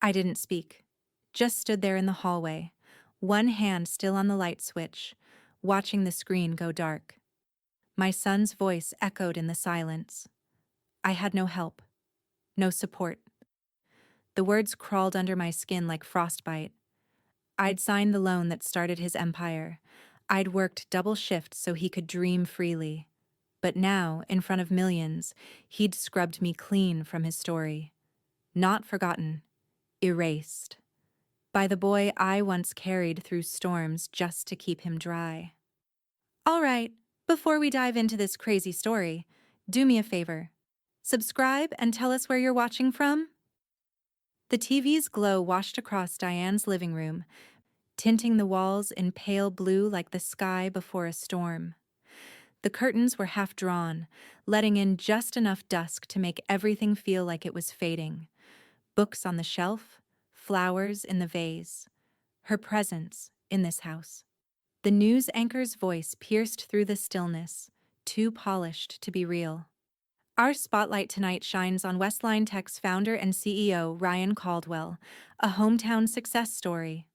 I didn't speak, just stood there in the hallway, one hand still on the light switch, watching the screen go dark. My son's voice echoed in the silence. I had no help, no support. The words crawled under my skin like frostbite. I'd signed the loan that started his empire. I'd worked double shifts so he could dream freely. But now, in front of millions, he'd scrubbed me clean from his story. Not forgotten, erased. By the boy I once carried through storms just to keep him dry. All right, before we dive into this crazy story, do me a favor. Subscribe and tell us where you're watching from. The TV's glow washed across Diane's living room, tinting the walls in pale blue like the sky before a storm. The curtains were half drawn, letting in just enough dusk to make everything feel like it was fading. Books on the shelf, flowers in the vase. Her presence in this house. The news anchor's voice pierced through the stillness, too polished to be real. Our spotlight tonight shines on Westline Tech's founder and CEO, Ryan Caldwell, a hometown success story.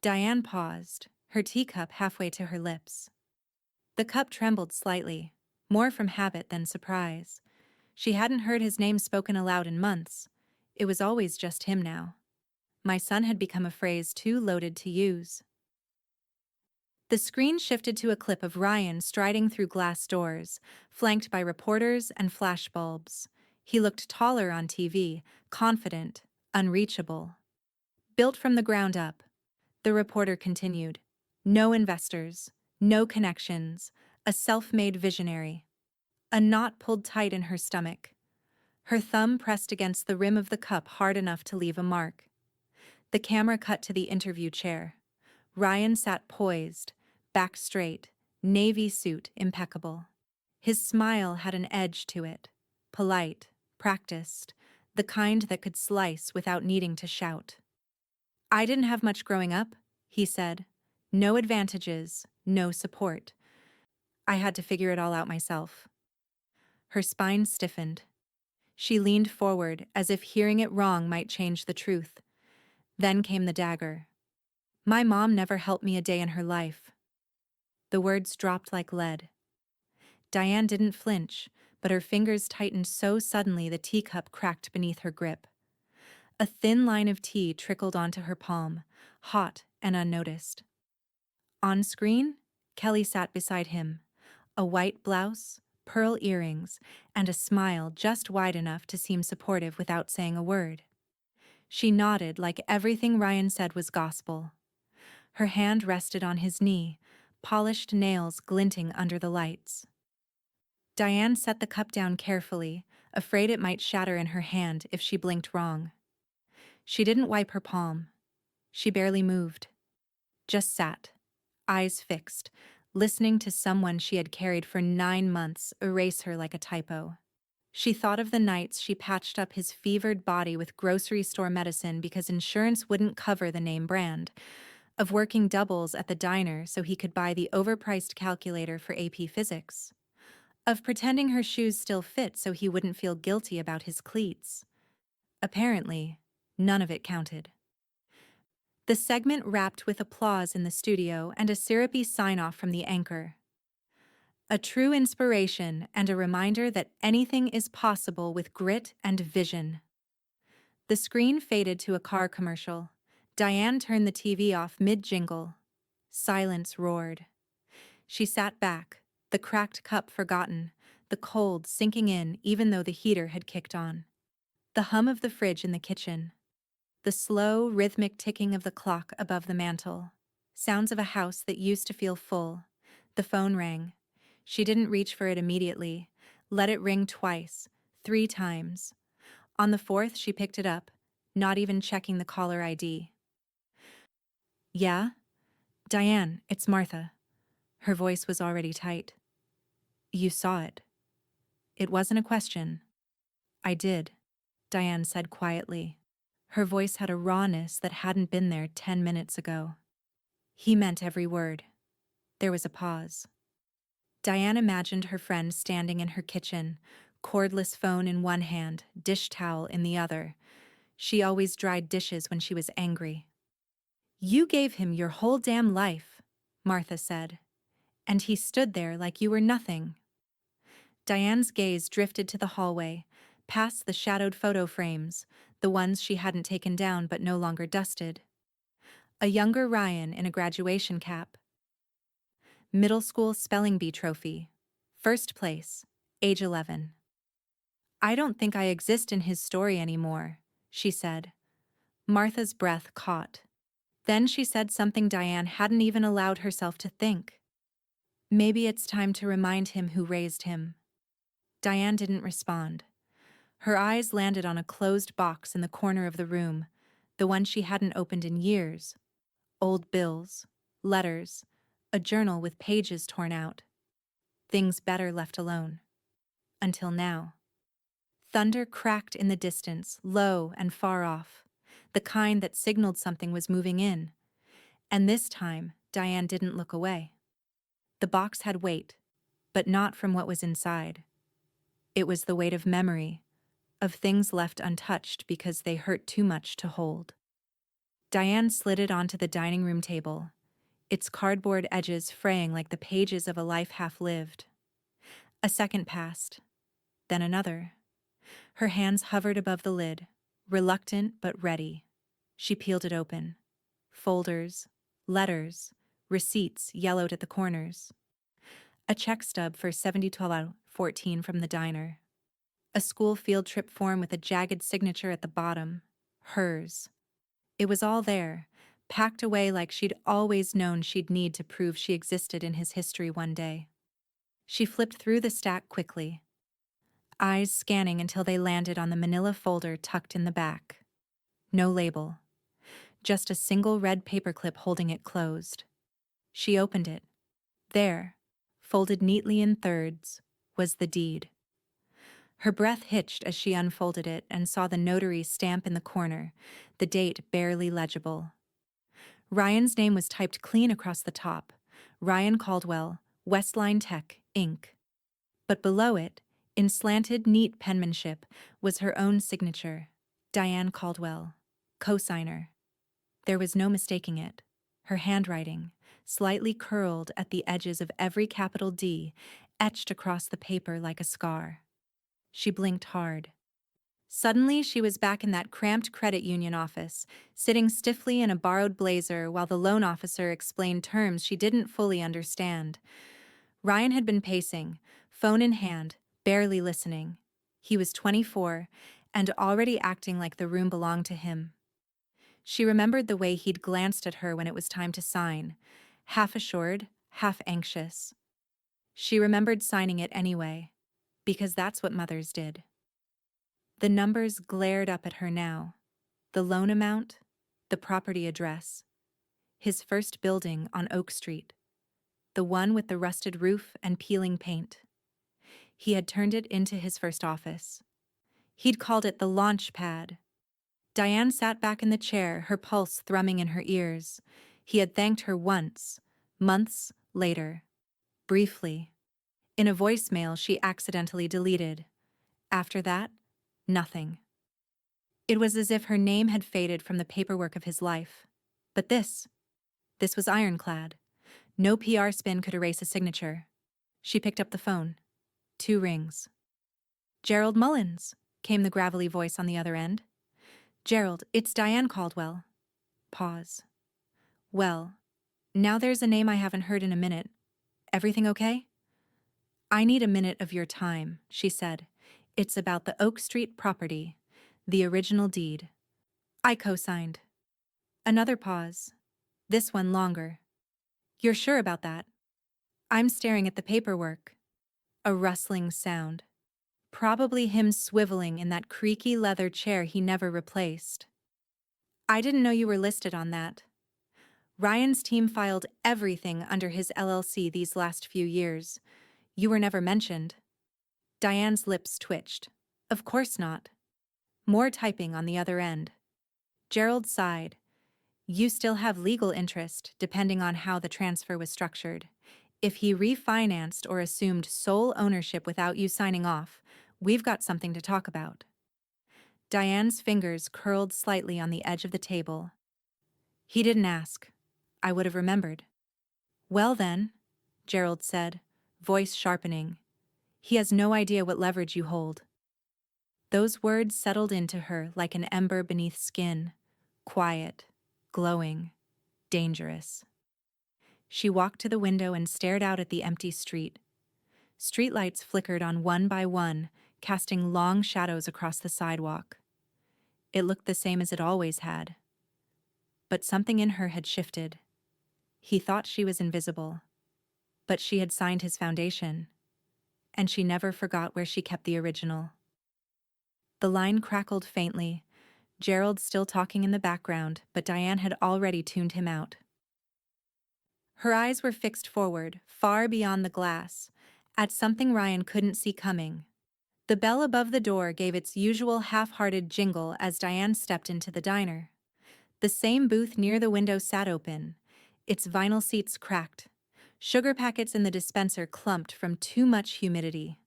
Diane paused, her teacup halfway to her lips. The cup trembled slightly, more from habit than surprise. She hadn't heard his name spoken aloud in months. It was always just him now. My son had become a phrase too loaded to use. The screen shifted to a clip of Ryan striding through glass doors, flanked by reporters and flashbulbs. He looked taller on TV, confident, unreachable. Built from the ground up, the reporter continued. No investors, no connections, a self-made visionary. A knot pulled tight in her stomach. Her thumb pressed against the rim of the cup hard enough to leave a mark. The camera cut to the interview chair. Ryan sat poised, back straight, navy suit impeccable. His smile had an edge to it, polite, practiced, the kind that could slice without needing to shout. I didn't have much growing up, he said. No advantages, no support. I had to figure it all out myself. Her spine stiffened. She leaned forward as if hearing it wrong might change the truth. Then came the dagger. My mom never helped me a day in her life. The words dropped like lead. Diane didn't flinch, but her fingers tightened so suddenly the teacup cracked beneath her grip. A thin line of tea trickled onto her palm, hot and unnoticed. On screen, Kelly sat beside him, a white blouse, pearl earrings, and a smile just wide enough to seem supportive without saying a word. She nodded like everything Ryan said was gospel. Her hand rested on his knee, polished nails glinting under the lights. Diane set the cup down carefully, afraid it might shatter in her hand if she blinked wrong. She didn't wipe her palm. She barely moved. Just sat, eyes fixed, listening to someone she had carried for 9 months erase her like a typo. She thought of the nights she patched up his fevered body with grocery store medicine because insurance wouldn't cover the name brand, of working doubles at the diner so he could buy the overpriced calculator for AP Physics, of pretending her shoes still fit so he wouldn't feel guilty about his cleats. Apparently, none of it counted. The segment wrapped with applause in the studio and a syrupy sign-off from the anchor. A true inspiration and a reminder that anything is possible with grit and vision. The screen faded to a car commercial. Diane turned the TV off mid-jingle. Silence roared. She sat back, the cracked cup forgotten, the cold sinking in even though the heater had kicked on. The hum of the fridge in the kitchen. The slow, rhythmic ticking of the clock above the mantel. Sounds of a house that used to feel full. The phone rang. She didn't reach for it immediately. Let it ring twice, 3 times. On the 4th, she picked it up, not even checking the caller ID. Yeah? Diane, it's Martha. Her voice was already tight. You saw it. It wasn't a question. I did, Diane said quietly. Her voice had a rawness that hadn't been there 10 minutes ago. He meant every word. There was a pause. Diane imagined her friend standing in her kitchen, cordless phone in one hand, dish towel in the other. She always dried dishes when she was angry. You gave him your whole damn life, Martha said, and he stood there like you were nothing. Diane's gaze drifted to the hallway, past the shadowed photo frames, the ones she hadn't taken down but no longer dusted. A younger Ryan in a graduation cap. Middle school spelling bee trophy. First place, age 11. I don't think I exist in his story anymore, she said. Martha's breath caught. Then she said something Diane hadn't even allowed herself to think. Maybe it's time to remind him who raised him. Diane didn't respond. Her eyes landed on a closed box in the corner of the room, the one she hadn't opened in years. Old bills, letters, a journal with pages torn out. Things better left alone. Until now. Thunder cracked in the distance, low and far off, the kind that signaled something was moving in. And this time, Diane didn't look away. The box had weight, but not from what was inside. It was the weight of memory, of things left untouched because they hurt too much to hold. Diane slid it onto the dining room table, its cardboard edges fraying like the pages of a life half-lived. A second passed, then another. Her hands hovered above the lid, reluctant but ready. She peeled it open. Folders, letters, receipts yellowed at the corners. A check stub for $72.14 from the diner. A school field trip form with a jagged signature at the bottom. Hers. It was all there, packed away like she'd always known she'd need to prove she existed in his history one day. She flipped through the stack quickly, eyes scanning until they landed on the manila folder tucked in the back. No label. Just a single red paperclip holding it closed. She opened it. There, folded neatly in thirds, was the deed. Her breath hitched as she unfolded it and saw the notary's stamp in the corner, the date barely legible. Ryan's name was typed clean across the top. Ryan Caldwell, Westline Tech, Inc. But below it, in slanted, neat penmanship, was her own signature, Diane Caldwell, co-signer. There was no mistaking it. Her handwriting, slightly curled at the edges of every capital D, etched across the paper like a scar. She blinked hard. Suddenly, she was back in that cramped credit union office, sitting stiffly in a borrowed blazer while the loan officer explained terms she didn't fully understand. Ryan had been pacing, phone in hand, barely listening. He was 24, and already acting like the room belonged to him. She remembered the way he'd glanced at her when it was time to sign, half assured, half anxious. She remembered signing it anyway, because that's what mothers did. The numbers glared up at her now. The loan amount, the property address. His first building on Oak Street. The one with the rusted roof and peeling paint. He had turned it into his first office. He'd called it the launch pad. Diane sat back in the chair, her pulse thrumming in her ears. He had thanked her once, months later. Briefly. In a voicemail she accidentally deleted. After that, nothing. It was as if her name had faded from the paperwork of his life. But this was ironclad. No PR spin could erase a signature. She picked up the phone. 2 rings. "Gerald Mullins," came the gravelly voice on the other end. "Gerald, it's Diane Caldwell." Pause. "Well, now there's a name I haven't heard in a minute. Everything okay?" "I need a minute of your time," she said. "It's about the Oak Street property, the original deed." "I co-signed." Another pause. This one longer. "You're sure about that?" "I'm staring at the paperwork." A rustling sound. Probably him swiveling in that creaky leather chair he never replaced. "I didn't know you were listed on that." Ryan's team filed everything under his LLC these last few years. "You were never mentioned." Diane's lips twitched. "Of course not." More typing on the other end. Gerald sighed. "You still have legal interest, depending on how the transfer was structured. If he refinanced or assumed sole ownership without you signing off, we've got something to talk about." Diane's fingers curled slightly on the edge of the table. He didn't ask. I would have remembered. Well then, Gerald said, voice sharpening. He has no idea what leverage you hold. Those words settled into her like an ember beneath skin, quiet, glowing, dangerous. She walked to the window and stared out at the empty street. Streetlights flickered on one by one, casting long shadows across the sidewalk. It looked the same as it always had. But something in her had shifted. He thought she was invisible. But she had signed his foundation. And she never forgot where she kept the original. The line crackled faintly, Gerald still talking in the background, but Diane had already tuned him out. Her eyes were fixed forward, far beyond the glass, at something Ryan couldn't see coming. The bell above the door gave its usual half-hearted jingle as Diane stepped into the diner. The same booth near the window sat open, its vinyl seats cracked. Sugar packets in the dispenser clumped from too much humidity.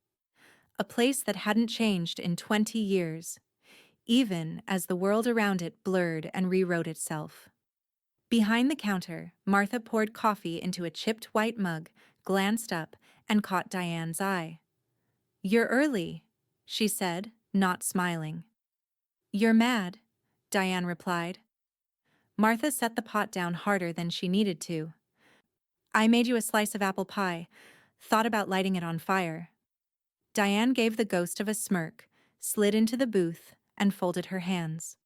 A place that hadn't changed in 20 years, even as the world around it blurred and rewrote itself. Behind the counter, Martha poured coffee into a chipped white mug, glanced up, and caught Diane's eye. "You're early," she said, not smiling. "You're mad," Diane replied. Martha set the pot down harder than she needed to. "I made you a slice of apple pie. Thought about lighting it on fire." Diane gave the ghost of a smirk, slid into the booth, and folded her hands.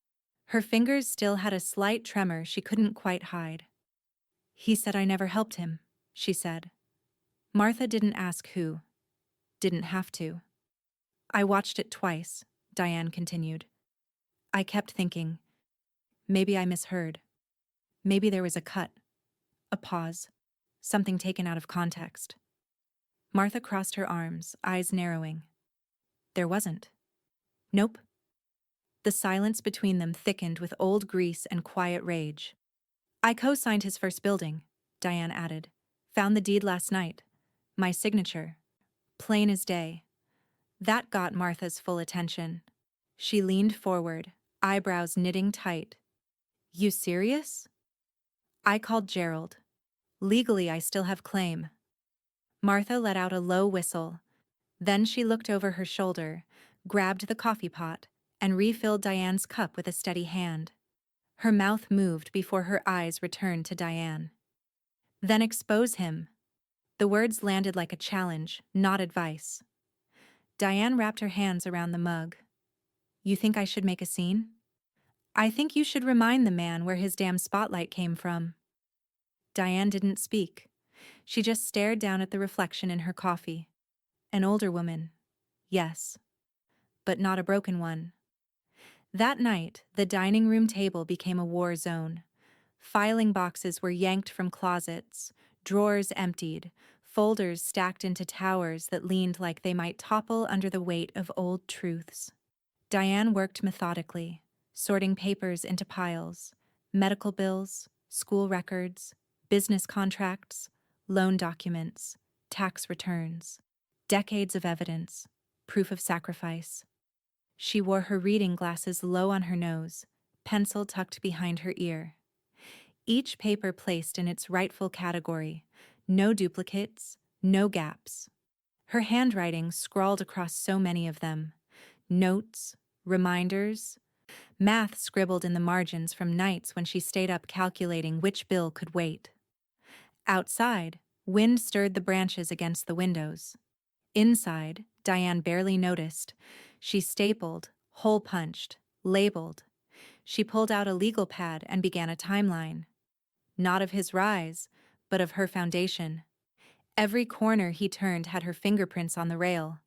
Her fingers still had a slight tremor she couldn't quite hide. "He said I never helped him," she said. Martha didn't ask who. Didn't have to. "I watched it twice," Diane continued. "I kept thinking, maybe I misheard. Maybe there was a cut, a pause, something taken out of context." Martha crossed her arms, eyes narrowing. "There wasn't." "Nope." The silence between them thickened with old grease and quiet rage. "I co-signed his first building," Diane added. "Found the deed last night. My signature. Plain as day." That got Martha's full attention. She leaned forward, eyebrows knitting tight. "You serious?" "I called Gerald. Legally, I still have claim." Martha let out a low whistle. Then she looked over her shoulder, grabbed the coffee pot, and refilled Diane's cup with a steady hand. Her mouth moved before her eyes returned to Diane. "Then expose him." The words landed like a challenge, not advice. Diane wrapped her hands around the mug. "You think I should make a scene?" "I think you should remind the man where his damn spotlight came from." Diane didn't speak. She just stared down at the reflection in her coffee. An older woman. Yes. But not a broken one. That night, the dining room table became a war zone. Filing boxes were yanked from closets, drawers emptied, folders stacked into towers that leaned like they might topple under the weight of old truths. Diane worked methodically, sorting papers into piles, medical bills, school records, business contracts, loan documents, tax returns, decades of evidence, proof of sacrifice. She wore her reading glasses low on her nose, pencil tucked behind her ear. Each paper placed in its rightful category, no duplicates, no gaps. Her handwriting scrawled across so many of them, notes, reminders, math scribbled in the margins from nights when she stayed up calculating which bill could wait. Outside, wind stirred the branches against the windows. Inside, Diane barely noticed. She stapled, hole-punched, labeled. She pulled out a legal pad and began a timeline. Not of his rise, but of her foundation. Every corner he turned had her fingerprints on the rail.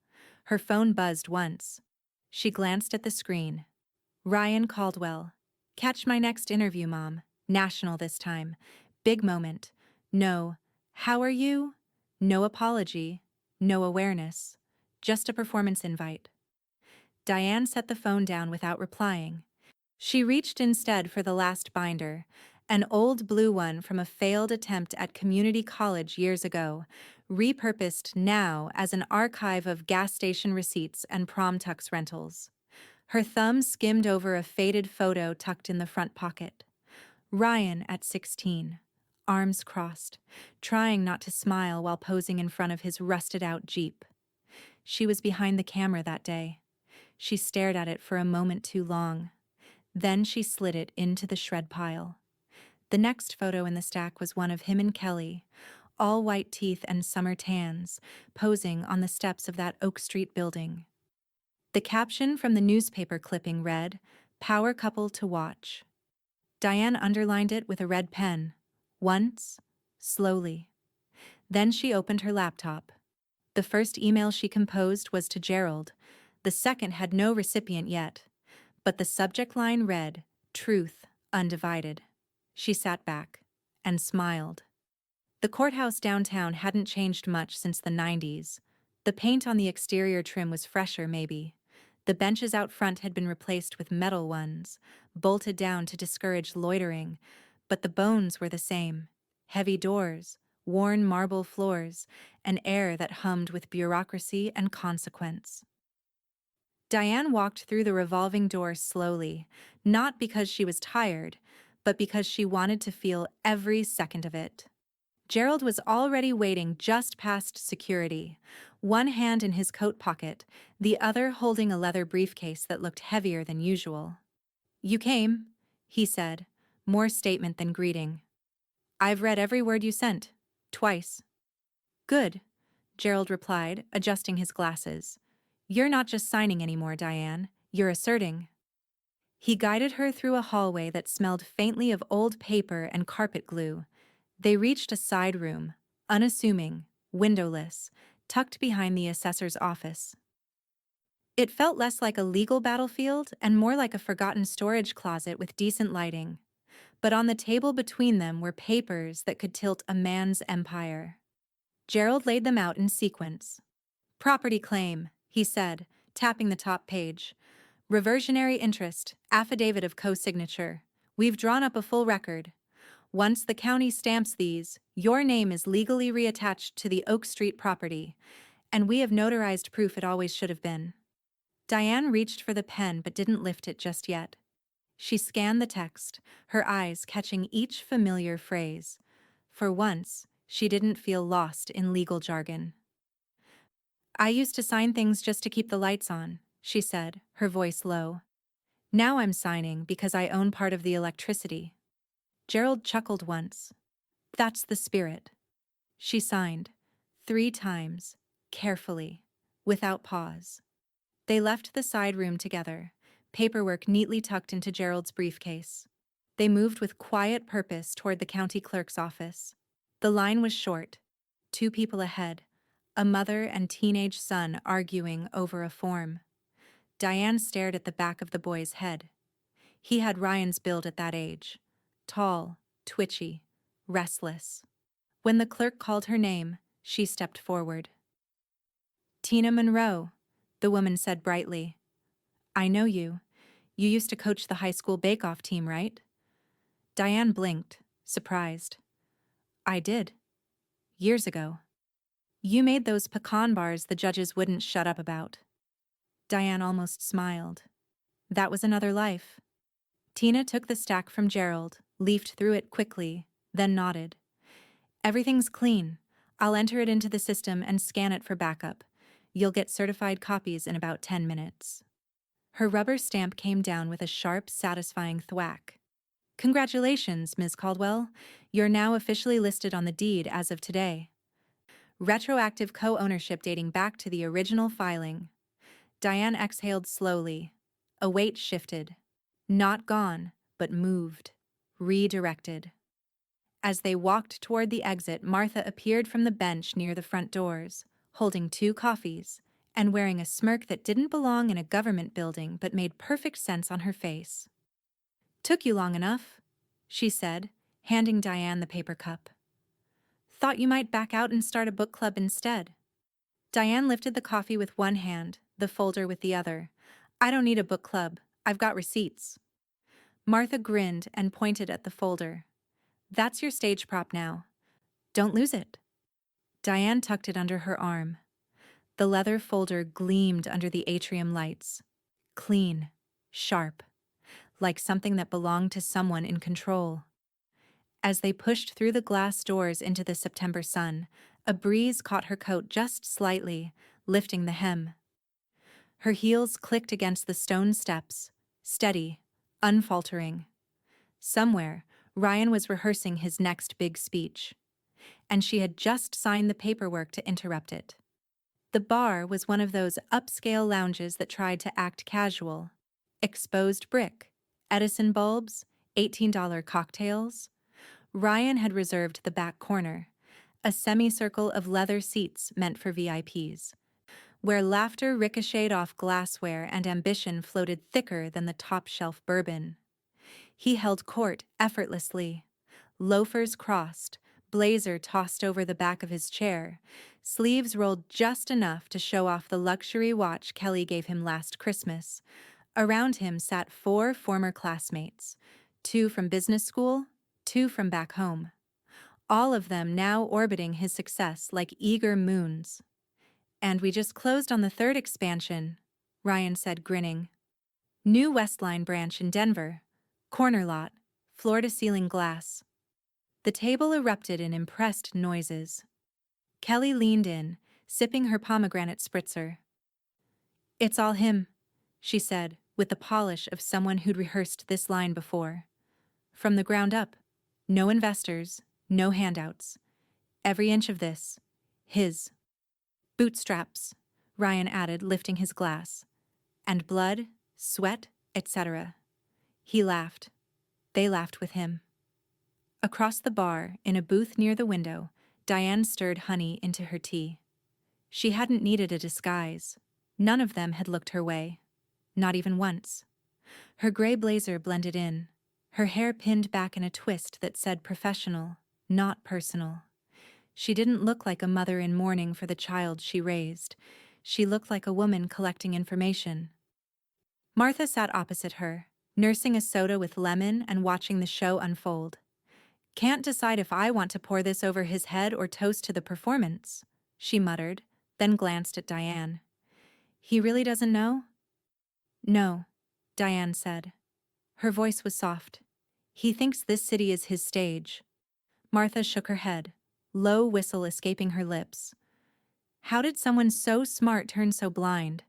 Her phone buzzed once. She glanced at the screen. Ryan Caldwell. "Catch my next interview, Mom. National this time. Big moment. No. How are you? No apology. No awareness. Just a performance invite." Diane set the phone down without replying. She reached instead for the last binder, an old blue one from a failed attempt at community college years ago, repurposed now as an archive of gas station receipts and prom tux rentals. Her thumb skimmed over a faded photo tucked in the front pocket. Ryan at 16, arms crossed, trying not to smile while posing in front of his rusted-out Jeep. She was behind the camera that day. She stared at it for a moment too long. Then she slid it into the shred pile. The next photo in the stack was one of him and Kelly, all white teeth and summer tans, posing on the steps of that Oak Street building. The caption from the newspaper clipping read, "Power couple to watch." Diane underlined it with a red pen. Once, slowly. Then she opened her laptop. The first email she composed was to Gerald. The second had no recipient yet, but the subject line read, "Truth undivided." She sat back and smiled. The courthouse downtown hadn't changed much since the 90s. The paint on the exterior trim was fresher, maybe. The benches out front had been replaced with metal ones, bolted down to discourage loitering, but the bones were the same. Heavy doors, worn marble floors, an air that hummed with bureaucracy and consequence. Diane walked through the revolving door slowly, not because she was tired, but because she wanted to feel every second of it. Gerald was already waiting just past security, one hand in his coat pocket, the other holding a leather briefcase that looked heavier than usual. "You came," he said, more statement than greeting. "I've read every word you sent. Twice." "Good," Gerald replied, adjusting his glasses. "You're not just signing anymore, Diane. You're asserting." He guided her through a hallway that smelled faintly of old paper and carpet glue. They reached a side room, unassuming, windowless, tucked behind the assessor's office. It felt less like a legal battlefield and more like a forgotten storage closet with decent lighting. But on the table between them were papers that could tilt a man's empire. Gerald laid them out in sequence. "Property claim," he said, tapping the top page. "Reversionary interest, affidavit of co-signature. We've drawn up a full record. Once the county stamps these, your name is legally reattached to the Oak Street property, and we have notarized proof it always should have been." Diane reached for the pen but didn't lift it just yet. She scanned the text, her eyes catching each familiar phrase. For once, she didn't feel lost in legal jargon. "I used to sign things just to keep the lights on," she said, her voice low. "Now I'm signing because I own part of the electricity." Gerald chuckled once. "That's the spirit." She signed, 3 times, carefully, without pause. They left the side room together, paperwork neatly tucked into Gerald's briefcase. They moved with quiet purpose toward the county clerk's office. The line was short, 2 people ahead, a mother and teenage son arguing over a form. Diane stared at the back of the boy's head. He had Ryan's build at that age. Tall, twitchy, restless. When the clerk called her name, she stepped forward. "Tina Monroe," the woman said brightly. "I know you. You used to coach the high school bake-off team, right?" Diane blinked, surprised. "I did. Years ago. You made those pecan bars the judges wouldn't shut up about." Diane almost smiled. That was another life. Tina took the stack from Gerald, leafed through it quickly, then nodded. "Everything's clean. I'll enter it into the system and scan it for backup. You'll get certified copies in about 10 minutes." Her rubber stamp came down with a sharp, satisfying thwack. "Congratulations, Ms. Caldwell. You're now officially listed on the deed as of today. Retroactive co-ownership dating back to the original filing." Diane exhaled slowly. A weight shifted. Not gone, but moved. Redirected. As they walked toward the exit, Martha appeared from the bench near the front doors, holding 2 coffees, and wearing a smirk that didn't belong in a government building but made perfect sense on her face. "Took you long enough," she said, handing Diane the paper cup. "Thought you might back out and start a book club instead." Diane lifted the coffee with one hand, the folder with the other. "I don't need a book club. I've got receipts." Martha grinned and pointed at the folder. "That's your stage prop now. Don't lose it." Diane tucked it under her arm. The leather folder gleamed under the atrium lights. Clean. sharp, like something that belonged to someone in control. As they pushed through the glass doors into the September sun, a breeze caught her coat just slightly, lifting the hem. Her heels clicked against the stone steps, steady, unfaltering. Somewhere, Ryan was rehearsing his next big speech, and she had just signed the paperwork to interrupt it. The bar was one of those upscale lounges that tried to act casual. Exposed brick, Edison bulbs, $18 cocktails. Ryan had reserved the back corner, a semicircle of leather seats meant for VIPs, where laughter ricocheted off glassware and ambition floated thicker than the top-shelf bourbon. He held court effortlessly. Loafers crossed, blazer tossed over the back of his chair, sleeves rolled just enough to show off the luxury watch Kelly gave him last Christmas. Around him sat 4 former classmates, 2 from business school, 2 from back home. All of them now orbiting his success like eager moons. "And we just closed on the 3rd expansion," Ryan said, grinning. "New Westline branch in Denver. Corner lot, floor-to-ceiling glass." The table erupted in impressed noises. Kelly leaned in, sipping her pomegranate spritzer. "It's all him," she said, with the polish of someone who'd rehearsed this line before. "From the ground up. No investors, no handouts. Every inch of this, his." "Bootstraps," Ryan added, lifting his glass. "And blood, sweat, etc." He laughed. They laughed with him. Across the bar, in a booth near the window, Diane stirred honey into her tea. She hadn't needed a disguise. None of them had looked her way. Not even once. Her gray blazer blended in, her hair pinned back in a twist that said professional, not personal. She didn't look like a mother in mourning for the child she raised. She looked like a woman collecting information. Martha sat opposite her, nursing a soda with lemon and watching the show unfold. "Can't decide if I want to pour this over his head or toast to the performance," she muttered, then glanced at Diane. "He really doesn't know?" "No," Diane said. Her voice was soft. "He thinks this city is his stage." Martha shook her head, low whistle escaping her lips. How did someone so smart turn so blind?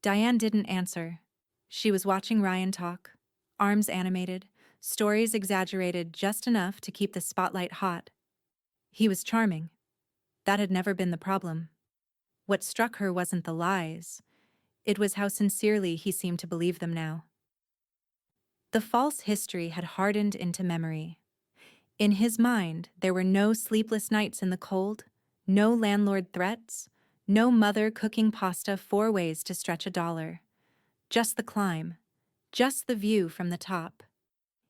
Diane didn't answer. She was watching Ryan talk, arms animated, stories exaggerated just enough to keep the spotlight hot. He was charming. That had never been the problem. What struck her wasn't the lies. It was how sincerely he seemed to believe them now. The false history had hardened into memory. In his mind, there were no sleepless nights in the cold, no landlord threats, no mother cooking pasta 4 ways to stretch $1. Just the climb, just the view from the top.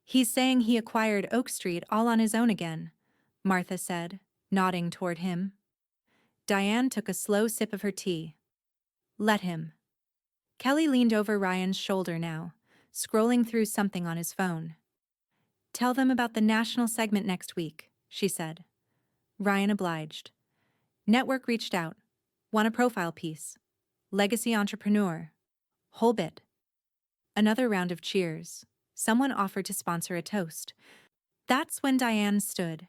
"He's saying he acquired Oak Street all on his own again," Martha said, nodding toward him. Diane took a slow sip of her tea. "Let him." Kelly leaned over Ryan's shoulder now, scrolling through something on his phone. "Tell them about the national segment next week," she said. Ryan obliged. "Network reached out. Want a profile piece. Legacy entrepreneur. Whole bit." Another round of cheers. Someone offered to sponsor a toast. That's when Diane stood.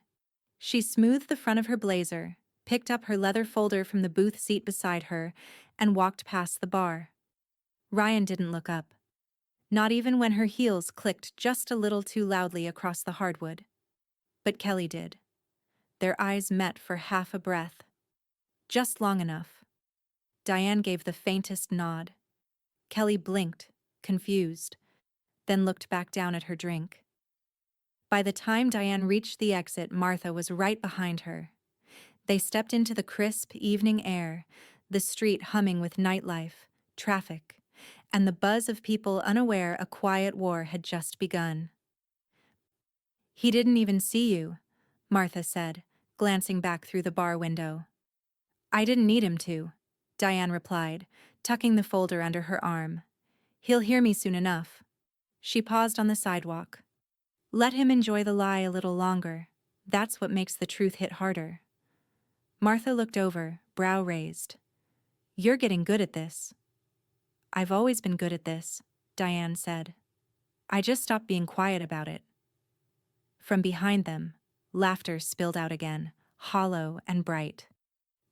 She smoothed the front of her blazer, picked up her leather folder from the booth seat beside her, and walked past the bar. Ryan didn't look up. Not even when her heels clicked just a little too loudly across the hardwood. But Kelly did. Their eyes met for half a breath. Just long enough. Diane gave the faintest nod. Kelly blinked, confused, then looked back down at her drink. By the time Diane reached the exit, Martha was right behind her. They stepped into the crisp evening air, the street humming with nightlife, traffic, and the buzz of people unaware a quiet war had just begun. "He didn't even see you," Martha said, glancing back through the bar window. "I didn't need him to," Diane replied, tucking the folder under her arm. "He'll hear me soon enough." She paused on the sidewalk. "Let him enjoy the lie a little longer. That's what makes the truth hit harder." Martha looked over, brow raised. "You're getting good at this." "I've always been good at this," Diane said. I just stopped being quiet about it. From behind them, laughter spilled out again, hollow and bright.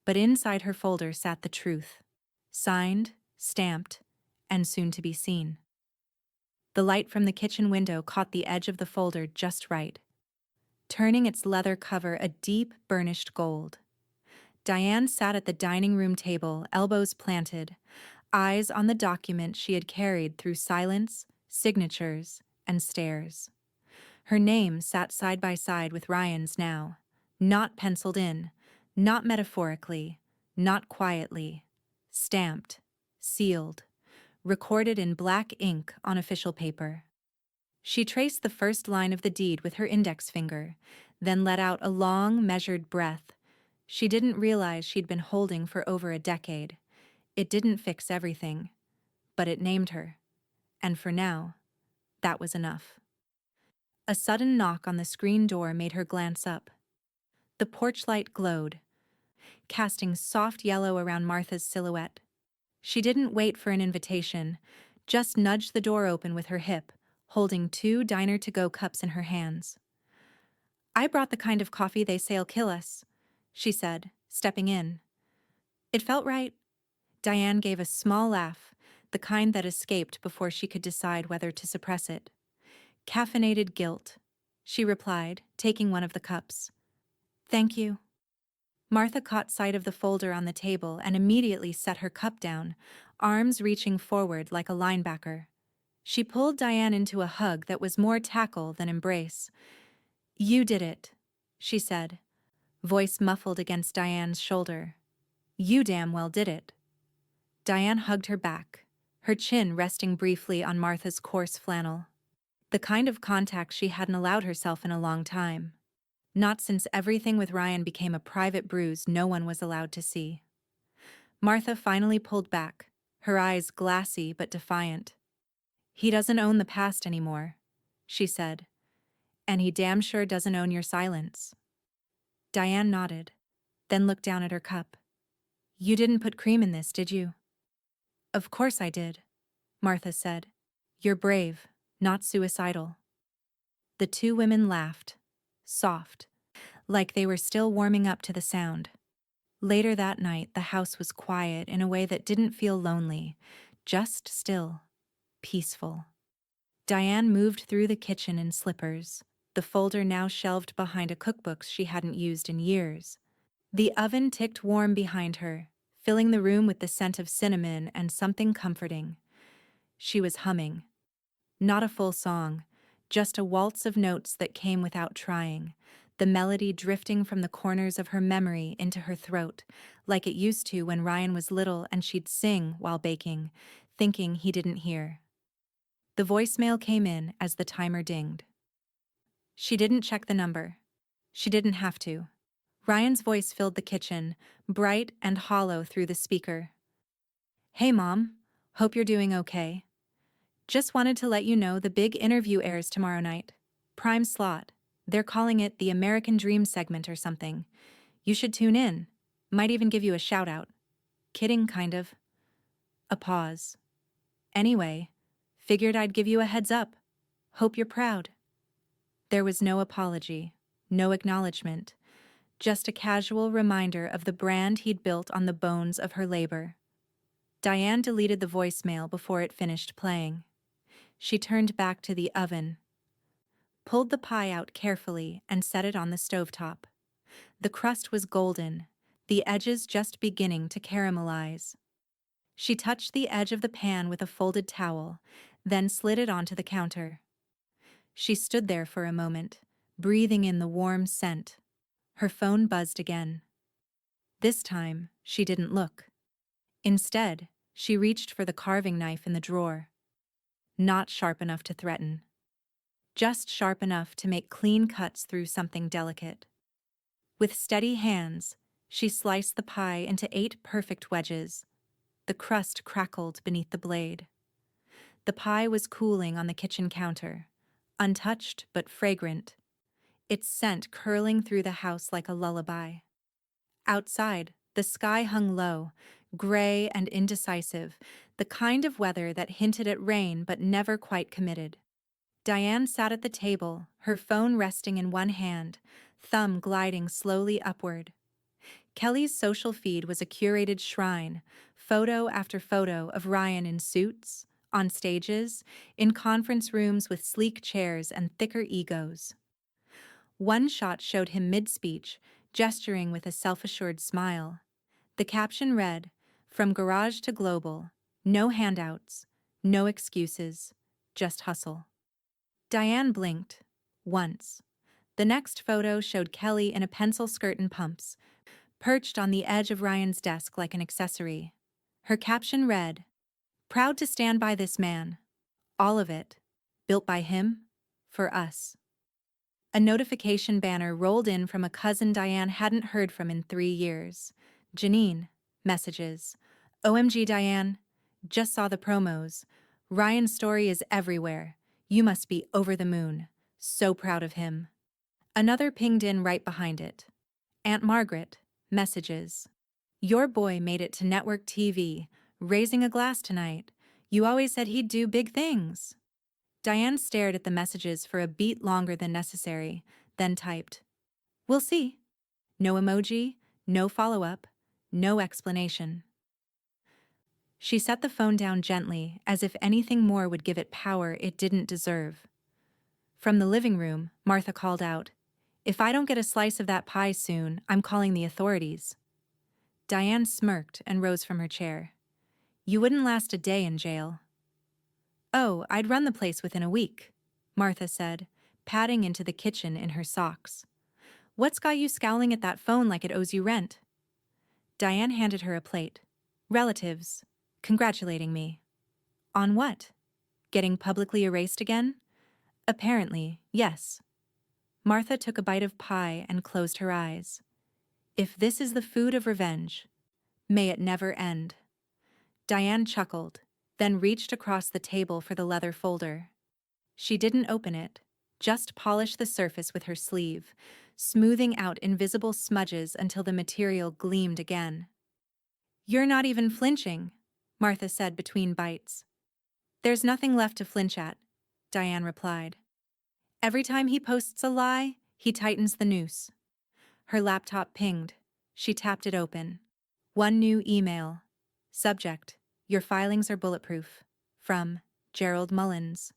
But inside her folder sat the truth. Signed, stamped, and soon to be seen. The light from the kitchen window caught the edge of the folder just right, turning its leather cover a deep, burnished gold. Diane sat at the dining room table, elbows planted, eyes on the document she had carried through silence, signatures, and stares. Her name sat side by side with Ryan's now, not penciled in, not metaphorically, not quietly, stamped, sealed, recorded in black ink on official paper. She traced the first line of the deed with her index finger, then let out a long, measured breath. She didn't realize she'd been holding for over a decade. It didn't fix everything, but it named her. And for now, that was enough. A sudden knock on the screen door made her glance up. The porch light glowed, casting soft yellow around Martha's silhouette. She didn't wait for an invitation, just nudged the door open with her hip, holding 2 diner-to-go cups in her hands. I brought the kind of coffee they say'll kill us, she said, stepping in. It felt right. Diane gave a small laugh, the kind that escaped before she could decide whether to suppress it. Caffeinated guilt, she replied, taking one of the cups. Thank you. Martha caught sight of the folder on the table and immediately set her cup down, arms reaching forward like a linebacker. She pulled Diane into a hug that was more tackle than embrace. You did it, she said, voice muffled against Diane's shoulder. You damn well did it. Diane hugged her back, her chin resting briefly on Martha's coarse flannel. The kind of contact she hadn't allowed herself in a long time. Not since everything with Ryan became a private bruise no one was allowed to see. Martha finally pulled back, her eyes glassy but defiant. He doesn't own the past anymore, she said. And he damn sure doesn't own your silence. Diane nodded, then looked down at her cup. You didn't put cream in this, did you? Of course I did, Martha said. You're brave, not suicidal. The 2 women laughed, soft, like they were still warming up to the sound. Later that night, the house was quiet in a way that didn't feel lonely, just still, peaceful. Diane moved through the kitchen in slippers, the folder now shelved behind a cookbook she hadn't used in years. The oven ticked warm behind her, filling the room with the scent of cinnamon and something comforting. She was humming. Not a full song, just a waltz of notes that came without trying, the melody drifting from the corners of her memory into her throat, like it used to when Ryan was little and she'd sing while baking, thinking he didn't hear. The voicemail came in as the timer dinged. She didn't check the number. She didn't have to. Ryan's voice filled the kitchen, bright and hollow through the speaker. Hey, Mom. Hope you're doing okay. Just wanted to let you know the big interview airs tomorrow night. Prime slot. They're calling it the American Dream segment or something. You should tune in. Might even give you a shout-out. Kidding, kind of. A pause. Anyway, figured I'd give you a heads up. Hope you're proud. There was no apology, no acknowledgement, just a casual reminder of the brand he'd built on the bones of her labor. Diane deleted the voicemail before it finished playing. She turned back to the oven, pulled the pie out carefully, and set it on the stovetop. The crust was golden, the edges just beginning to caramelize. She touched the edge of the pan with a folded towel, then slid it onto the counter. She stood there for a moment, breathing in the warm scent. Her phone buzzed again. This time, she didn't look. Instead, she reached for the carving knife in the drawer. Not sharp enough to threaten. Just sharp enough to make clean cuts through something delicate. With steady hands, she sliced the pie into 8 perfect wedges. The crust crackled beneath the blade. The pie was cooling on the kitchen counter, untouched but fragrant, its scent curling through the house like a lullaby. Outside, the sky hung low, gray and indecisive, the kind of weather that hinted at rain but never quite committed. Diane sat at the table, her phone resting in one hand, thumb gliding slowly upward. Kelly's social feed was a curated shrine, photo after photo of Ryan in suits, on stages, in conference rooms with sleek chairs and thicker egos. One shot showed him mid-speech, gesturing with a self-assured smile. The caption read, "From garage to global, no handouts, no excuses, just hustle." Diane blinked. Once. The next photo showed Kelly in a pencil skirt and pumps, perched on the edge of Ryan's desk like an accessory. Her caption read, "Proud to stand by this man. All of it. Built by him. For us." A notification banner rolled in from a cousin Diane hadn't heard from in 3 years. Janine. Messages. "OMG Diane. Just saw the promos. Ryan's story is everywhere. You must be over the moon. So proud of him." Another pinged in right behind it. "Aunt Margaret. Messages. Your boy made it to network TV. Raising a glass tonight. You always said he'd do big things." Diane stared at the messages for a beat longer than necessary, then typed, "We'll see." No emoji, no follow-up, no explanation. She set the phone down gently, as if anything more would give it power it didn't deserve. From the living room, Martha called out, "If I don't get a slice of that pie soon, I'm calling the authorities." Diane smirked and rose from her chair. "You wouldn't last a day in jail." "Oh, I'd run the place within a week," Martha said, padding into the kitchen in her socks. "What's got you scowling at that phone like it owes you rent?" Diane handed her a plate. "Relatives. Congratulating me." "On what? Getting publicly erased again?" "Apparently, yes." Martha took a bite of pie and closed her eyes. "If this is the food of revenge, may it never end." Diane chuckled, then reached across the table for the leather folder. She didn't open it, just polished the surface with her sleeve, smoothing out invisible smudges until the material gleamed again. "You're not even flinching," Martha said between bites. "There's nothing left to flinch at," Diane replied. "Every time he posts a lie, he tightens the noose." Her laptop pinged. She tapped it open. One new email. Subject, "Your filings are bulletproof." From Gerald Mullins.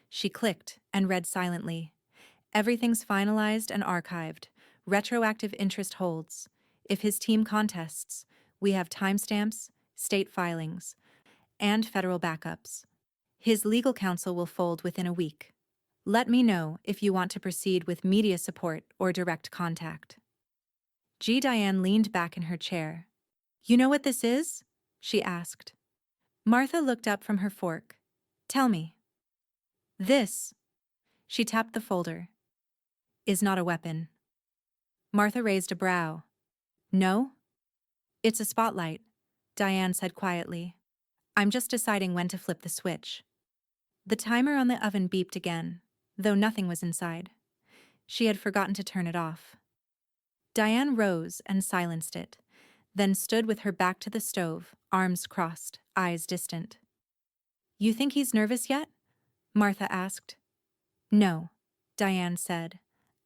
She clicked and read silently. "Everything's finalized and archived. Retroactive interest holds. If his team contests, we have timestamps, state filings, and federal backups. His legal counsel will fold within a week. Let me know if you want to proceed with media support or direct contact." Diane leaned back in her chair. "You know what this is?" she asked. Martha looked up from her fork. "Tell me." "This," she tapped the folder, "is not a weapon." Martha raised a brow. "No?" "It's a spotlight," Diane said quietly. "I'm just deciding when to flip the switch." The timer on the oven beeped again, though nothing was inside. She had forgotten to turn it off. Diane rose and silenced it, then stood with her back to the stove, arms crossed, eyes distant. "You think he's nervous yet?" Martha asked. "No," Diane said,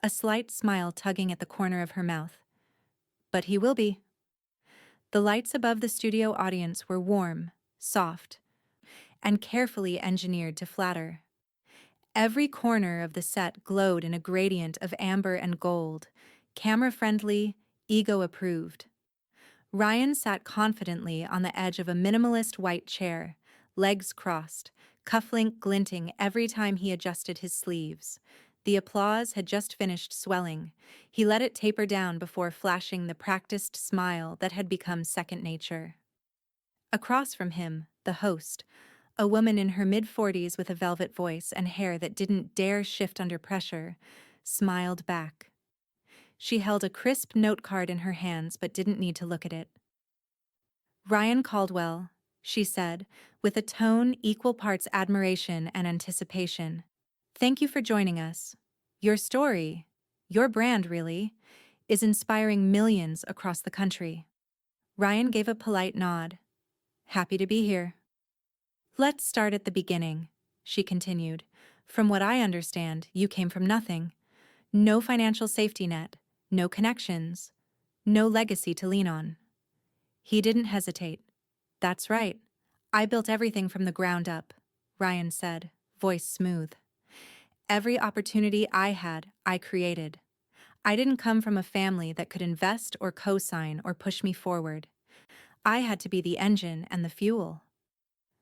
a slight smile tugging at the corner of her mouth. "But he will be." The lights above the studio audience were warm, soft, and carefully engineered to flatter. Every corner of the set glowed in a gradient of amber and gold, camera-friendly, ego-approved. Ryan sat confidently on the edge of a minimalist white chair, legs crossed, cufflink glinting every time he adjusted his sleeves. The applause had just finished swelling. He let it taper down before flashing the practiced smile that had become second nature. Across from him, the host, a woman in her mid-40s with a velvet voice and hair that didn't dare shift under pressure, smiled back. She held a crisp note card in her hands but didn't need to look at it. "Ryan Caldwell," she said, with a tone equal parts admiration and anticipation. "Thank you for joining us. Your story, your brand really, is inspiring millions across the country." Ryan gave a polite nod. "Happy to be here." Let's start at the beginning, she continued. From what I understand, you came from nothing. No financial safety net, no connections, no legacy to lean on. He didn't hesitate. That's right. I built everything from the ground up, Ryan said, voice smooth. Every opportunity I had, I created. I didn't come from a family that could invest or co-sign or push me forward. I had to be the engine and the fuel.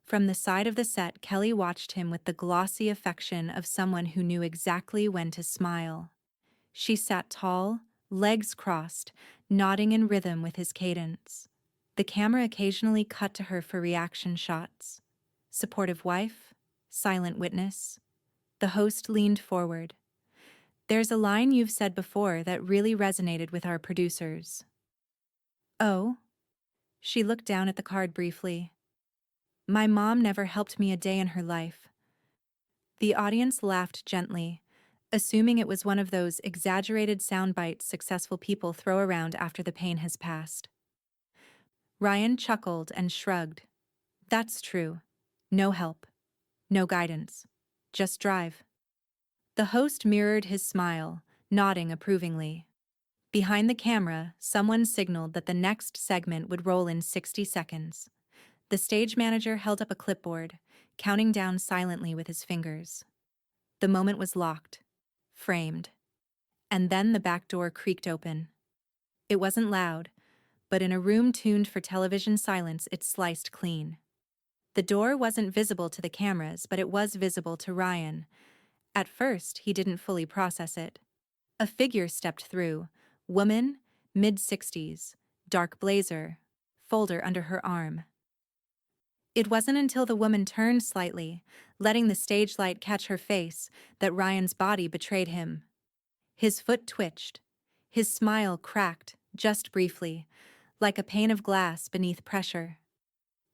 From the side of the set, Kelly watched him with the glossy affection of someone who knew exactly when to smile. She sat tall, legs crossed, nodding in rhythm with his cadence. The camera occasionally cut to her for reaction shots. Supportive wife, silent witness. The host leaned forward. There's a line you've said before that really resonated with our producers. Oh? She looked down at the card briefly. My mom never helped me a day in her life. The audience laughed gently, assuming it was one of those exaggerated sound bites successful people throw around after the pain has passed. Ryan chuckled and shrugged. That's true. No help. No guidance. Just drive. The host mirrored his smile, nodding approvingly. Behind the camera, someone signaled that the next segment would roll in 60 seconds. The stage manager held up a clipboard, counting down silently with his fingers. The moment was locked, framed. And then the back door creaked open. It wasn't loud, but in a room tuned for television silence, it sliced clean. The door wasn't visible to the cameras, but it was visible to Ryan. At first, he didn't fully process it. A figure stepped through, woman, mid-60s, dark blazer, folder under her arm. It wasn't until the woman turned slightly, letting the stage light catch her face, that Ryan's body betrayed him. His foot twitched. His smile cracked, just briefly, like a pane of glass beneath pressure.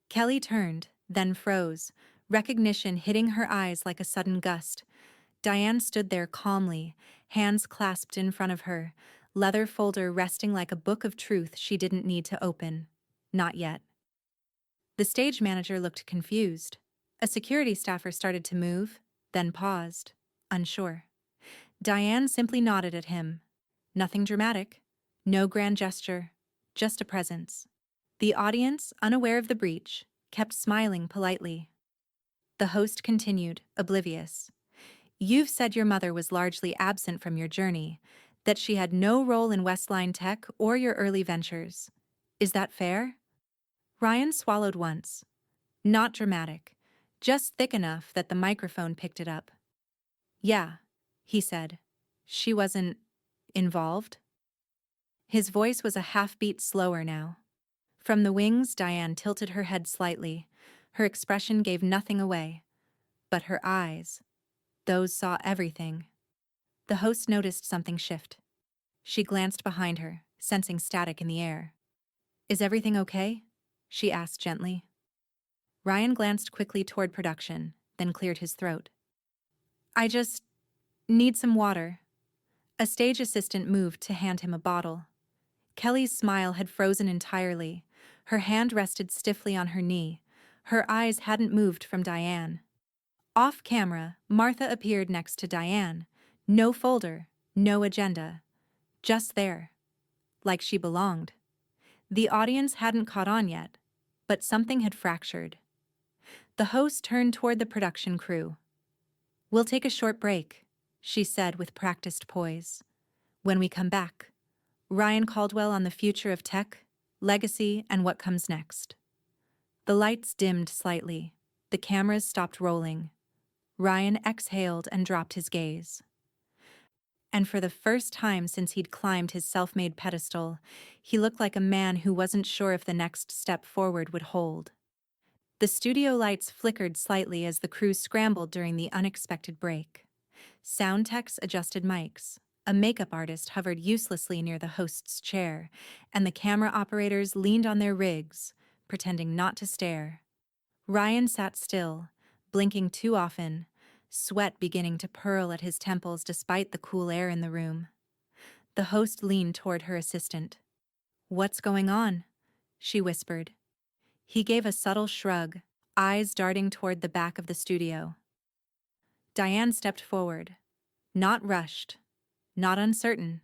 Kelly turned, then froze, recognition hitting her eyes like a sudden gust. Diane stood there calmly, hands clasped in front of her, leather folder resting like a book of truth she didn't need to open. Not yet. The stage manager looked confused. A security staffer started to move, then paused, unsure. Diane simply nodded at him. Nothing dramatic, no grand gesture, just a presence. The audience, unaware of the breach, kept smiling politely. The host continued, oblivious. You've said your mother was largely absent from your journey, that she had no role in Westline Tech or your early ventures. Is that fair? Ryan swallowed once. Not dramatic, just thick enough that the microphone picked it up. Yeah, he said. She wasn't involved? His voice was a half-beat slower now. From the wings, Diane tilted her head slightly. Her expression gave nothing away. But her eyes, those saw everything. The host noticed something shift. She glanced behind her, sensing static in the air. Is everything okay? She asked gently. Ryan glanced quickly toward production, then cleared his throat. I just need some water. A stage assistant moved to hand him a bottle. Kelly's smile had frozen entirely. Her hand rested stiffly on her knee. Her eyes hadn't moved from Diane. Off camera, Martha appeared next to Diane. No folder, no agenda. Just there. Like she belonged. The audience hadn't caught on yet, but something had fractured. The host turned toward the production crew. We'll take a short break, she said with practiced poise. When we come back, Ryan Caldwell on the future of tech, legacy, and what comes next. The lights dimmed slightly. The cameras stopped rolling. Ryan exhaled and dropped his gaze. And for the first time since he'd climbed his self-made pedestal, he looked like a man who wasn't sure if the next step forward would hold. The studio lights flickered slightly as the crew scrambled during the unexpected break. Sound techs adjusted mics. A makeup artist hovered uselessly near the host's chair, and the camera operators leaned on their rigs, pretending not to stare. Ryan sat still, blinking too often, sweat beginning to purl at his temples despite the cool air in the room. The host leaned toward her assistant. What's going on? She whispered. He gave a subtle shrug. eyes darting toward the back of the studio. Diane stepped forward, not rushed, not uncertain.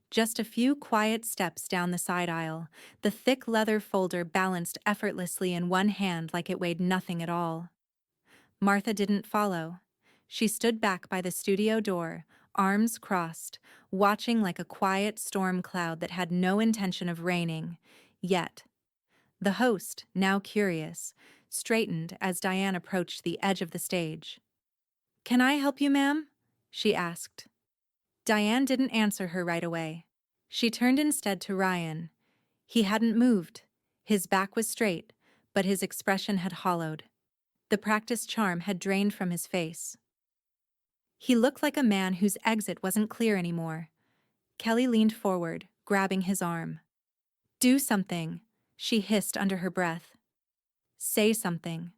Just a few quiet steps down the side aisle, the thick leather folder balanced effortlessly in one hand like it weighed nothing at all. Martha didn't follow. She stood back by the studio door, arms crossed, watching like a quiet storm cloud that had no intention of raining. Yet, the host, now curious, straightened as Diane approached the edge of the stage. "Can I help you, ma'am?" she asked. Diane didn't answer her right away. She turned instead to Ryan. He hadn't moved. His back was straight, but his expression had hollowed. The practiced charm had drained from his face. He looked like a man whose exit wasn't clear anymore. Kelly leaned forward, grabbing his arm. "Do something," she hissed under her breath. "Say something."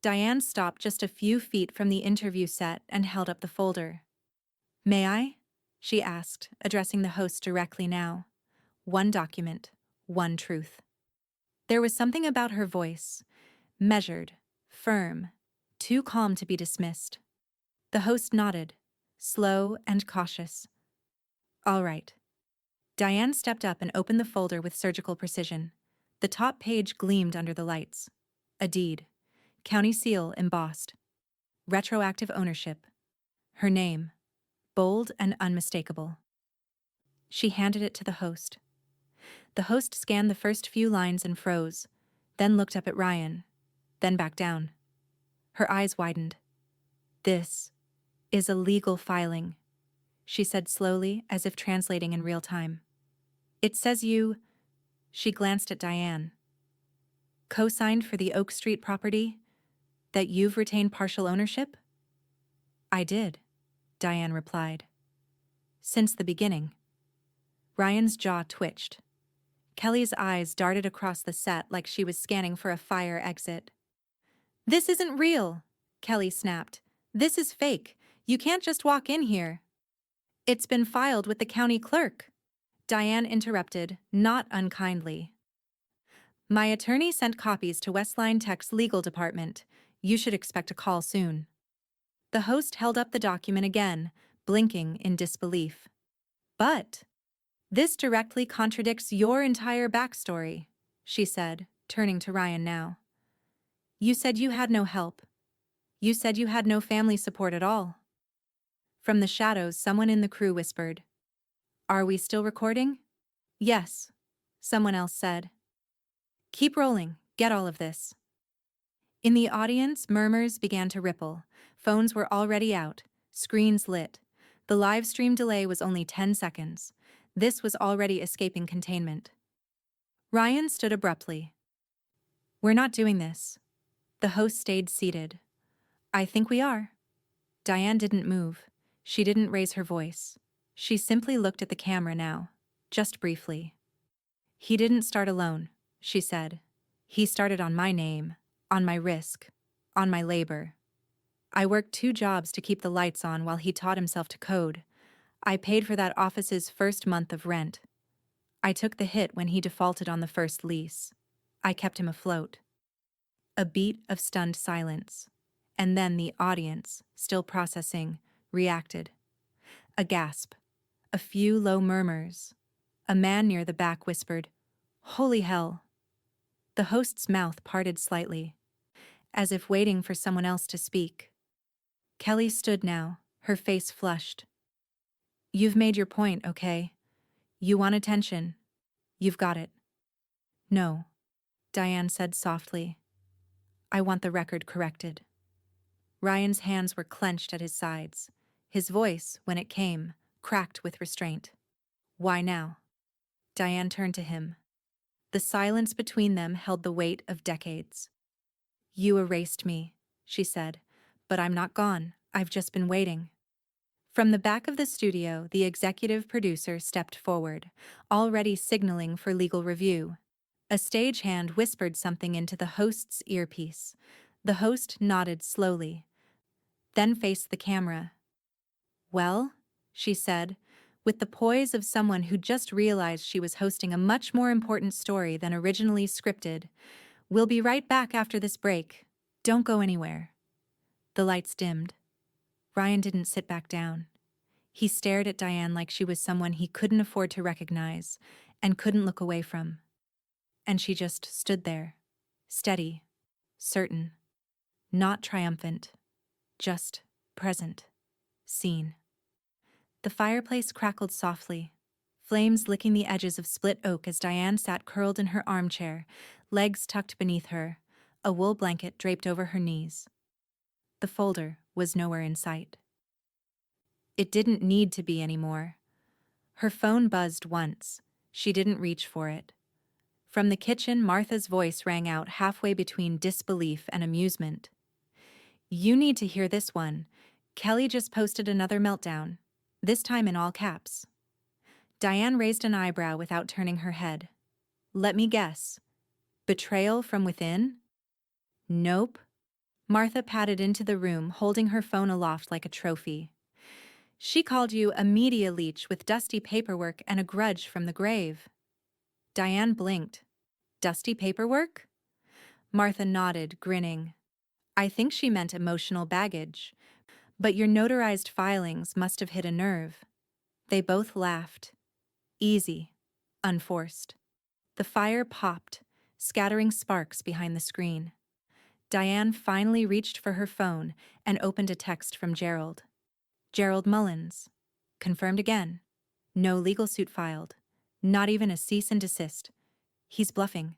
Diane stopped just a few feet from the interview set and held up the folder. "May I?" she asked, addressing the host directly now. One document, one truth. There was something about her voice, measured, firm, too calm to be dismissed. The host nodded, slow and cautious. "All right." Diane stepped up and opened the folder with surgical precision. The top page gleamed under the lights. A deed. County seal embossed. Retroactive ownership. Her name. Bold and unmistakable. She handed it to the host. The host scanned the first few lines and froze, then looked up at Ryan, then back down. Her eyes widened. "This is a legal filing," she said slowly, as if translating in real time. "It says you—" She glanced at Diane. "Co-signed for the Oak Street property? That you've retained partial ownership?" "I did," Diane replied. "Since the beginning." Ryan's jaw twitched. Kelly's eyes darted across the set like she was scanning for a fire exit. "This isn't real," Kelly snapped. "This is fake. You can't just walk in here." "It's been filed with the county clerk," Diane interrupted, not unkindly. "My attorney sent copies to Westline Tech's legal department. You should expect a call soon." The host held up the document again, blinking in disbelief. "But this directly contradicts your entire backstory," she said, turning to Ryan now. "You said you had no help. You said you had no family support at all." From the shadows, someone in the crew whispered, "Are we still recording?" "Yes," someone else said. "Keep rolling, get all of this." In the audience, murmurs began to ripple. Phones were already out, screens lit. The live stream delay was only 10 seconds. This was already escaping containment. Ryan stood abruptly. "We're not doing this." The host stayed seated. "I think we are." Diane didn't move. She didn't raise her voice. She simply looked at the camera now, just briefly. "He didn't start alone," she said. "He started on my name, on my risk, on my labor. I worked 2 jobs to keep the lights on while he taught himself to code. I paid for that office's first month of rent. I took the hit when he defaulted on the first lease. I kept him afloat." A beat of stunned silence. And then the audience, still processing, reacted. A gasp. A few low murmurs. A man near the back whispered, "Holy hell." The host's mouth parted slightly, as if waiting for someone else to speak. Kelly stood now, her face flushed. "You've made your point, okay? You want attention. You've got it." "No," Diane said softly. "I want the record corrected." Ryan's hands were clenched at his sides. His voice, when it came, cracked with restraint. "Why now?" Diane turned to him. The silence between them held the weight of decades. "You erased me," she said, "but I'm not gone. I've just been waiting." From the back of the studio, the executive producer stepped forward, already signaling for legal review. A stagehand whispered something into the host's earpiece. The host nodded slowly, then faced the camera. "Well," she said, with the poise of someone who just realized she was hosting a much more important story than originally scripted, We'll be right back after this break. Don't go anywhere. The lights dimmed. Ryan didn't sit back down. He stared at Diane like she was someone he couldn't afford to recognize and couldn't look away from. And she just stood there, steady, certain, not triumphant, just present, seen. The fireplace crackled softly, flames licking the edges of split oak as Diane sat curled in her armchair, legs tucked beneath her, a wool blanket draped over her knees. The folder was nowhere in sight. It didn't need to be anymore. Her phone buzzed once. She didn't reach for it. From the kitchen, Martha's voice rang out halfway between disbelief and amusement. "You need to hear this one. Kelly just posted another meltdown, this time in all caps." Diane raised an eyebrow without turning her head. "Let me guess. Betrayal from within?" "Nope." Martha padded into the room, holding her phone aloft like a trophy. "She called you a media leech with dusty paperwork and a grudge from the grave." Diane blinked. "Dusty paperwork?" Martha nodded, grinning. "I think she meant emotional baggage. But your notarized filings must have hit a nerve." They both laughed. Easy, unforced. The fire popped, scattering sparks behind the screen. Diane finally reached for her phone and opened a text from Gerald. "Gerald Mullins. Confirmed again. No legal suit filed. Not even a cease and desist. He's bluffing.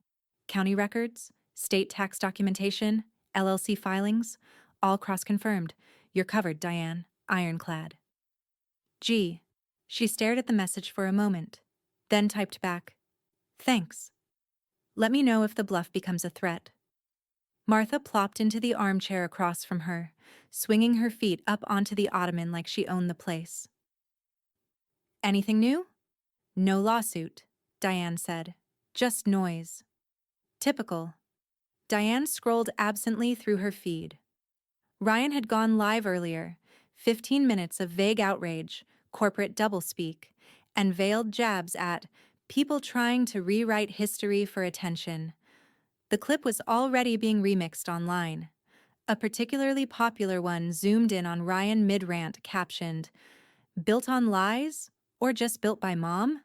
County records, state tax documentation, LLC filings, all cross-confirmed. You're covered, Diane. Ironclad." Gee. She stared at the message for a moment, then typed back, "Thanks. Let me know if the bluff becomes a threat." Martha plopped into the armchair across from her, swinging her feet up onto the ottoman like she owned the place. "Anything new?" "No lawsuit," Diane said. "Just noise." "Typical." Diane scrolled absently through her feed. Ryan had gone live earlier, 15 minutes of vague outrage, corporate doublespeak, and veiled jabs at people trying to rewrite history for attention. The clip was already being remixed online. A particularly popular one zoomed in on Ryan mid-rant captioned, "Built on lies? Or just built by mom?"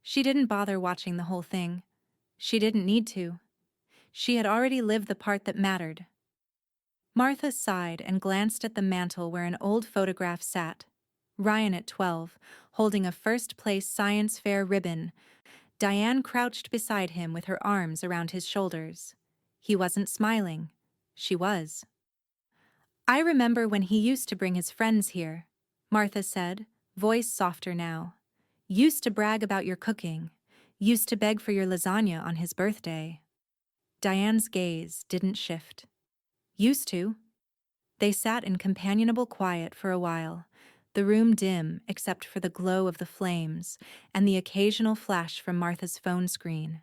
She didn't bother watching the whole thing. She didn't need to. She had already lived the part that mattered. Martha sighed and glanced at the mantel where an old photograph sat. Ryan at 12, holding a first-place science fair ribbon. Diane crouched beside him with her arms around his shoulders. He wasn't smiling. She was. "I remember when he used to bring his friends here," Martha said, voice softer now. "Used to brag about your cooking. Used to beg for your lasagna on his birthday." Diane's gaze didn't shift. "Used to." They sat in companionable quiet for a while, the room dim except for the glow of the flames and the occasional flash from Martha's phone screen.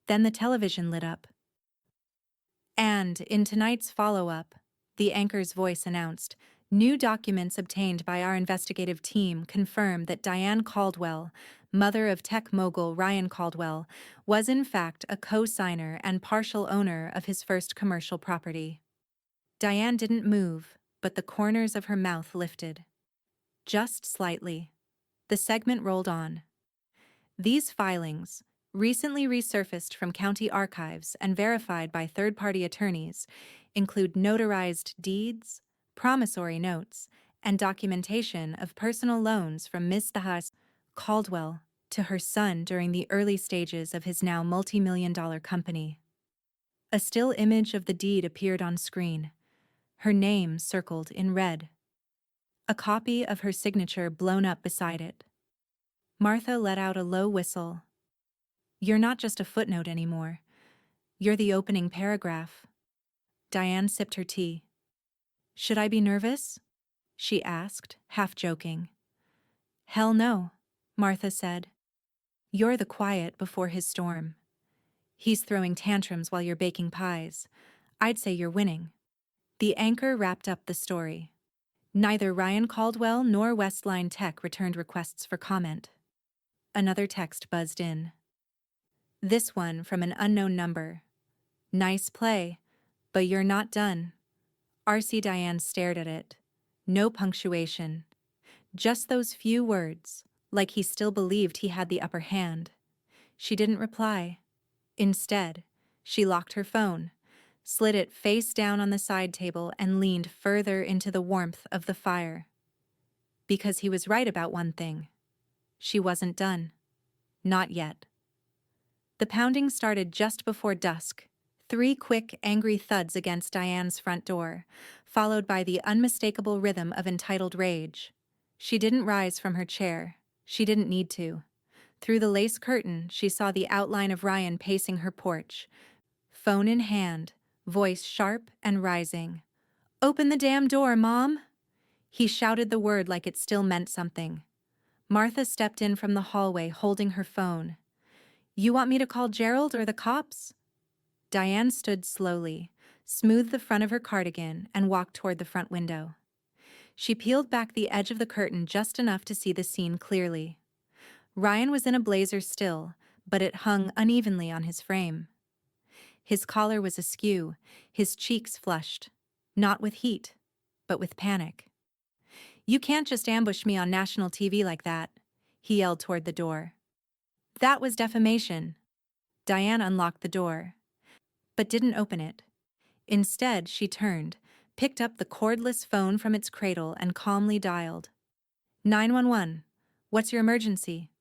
Then the television lit up. And in tonight's follow-up, the anchor's voice announced, "New documents obtained by our investigative team confirm that Diane Caldwell, mother of tech mogul Ryan Caldwell, was in fact a co-signer and partial owner of his first commercial property." Diane didn't move, but the corners of her mouth lifted. Just slightly. The segment rolled on. "These filings, recently resurfaced from county archives and verified by third-party attorneys, include notarized deeds, promissory notes, and documentation of personal loans from Ms. Caldwell to her son during the early stages of his now multi-million-dollar company." A still image of the deed appeared on screen, her name circled in red. A copy of her signature blown up beside it. Martha let out a low whistle. "You're not just a footnote anymore. You're the opening paragraph." Diane sipped her tea. "Should I be nervous?" she asked, half joking. "Hell no," Martha said. "You're the quiet before his storm. He's throwing tantrums while you're baking pies. I'd say you're winning." The anchor wrapped up the story. Neither Ryan Caldwell nor Westline Tech returned requests for comment. Another text buzzed in. This one from an unknown number. Nice play, but you're not done. RC Diane stared at it. No punctuation. Just those few words, like he still believed he had the upper hand. She didn't reply. Instead, she locked her phone, slid it face down on the side table, and leaned further into the warmth of the fire. Because he was right about one thing. She wasn't done. Not yet. The pounding started just before dusk. 3 quick, angry thuds against Diane's front door, followed by the unmistakable rhythm of entitled rage. She didn't rise from her chair. She didn't need to. Through the lace curtain, she saw the outline of Ryan pacing her porch, phone in hand, voice sharp and rising. "Open the damn door, Mom!" He shouted the word like it still meant something. Martha stepped in from the hallway holding her phone. "You want me to call Gerald or the cops?" Diane stood slowly, smoothed the front of her cardigan, and walked toward the front window. She peeled back the edge of the curtain just enough to see the scene clearly. Ryan was in a blazer still, but it hung unevenly on his frame. His collar was askew, his cheeks flushed, not with heat, but with panic. "You can't just ambush me on national TV like that," he yelled toward the door. That was defamation. Diane unlocked the door, but didn't open it. Instead, she turned, picked up the cordless phone from its cradle, and calmly dialed. 911. What's your emergency?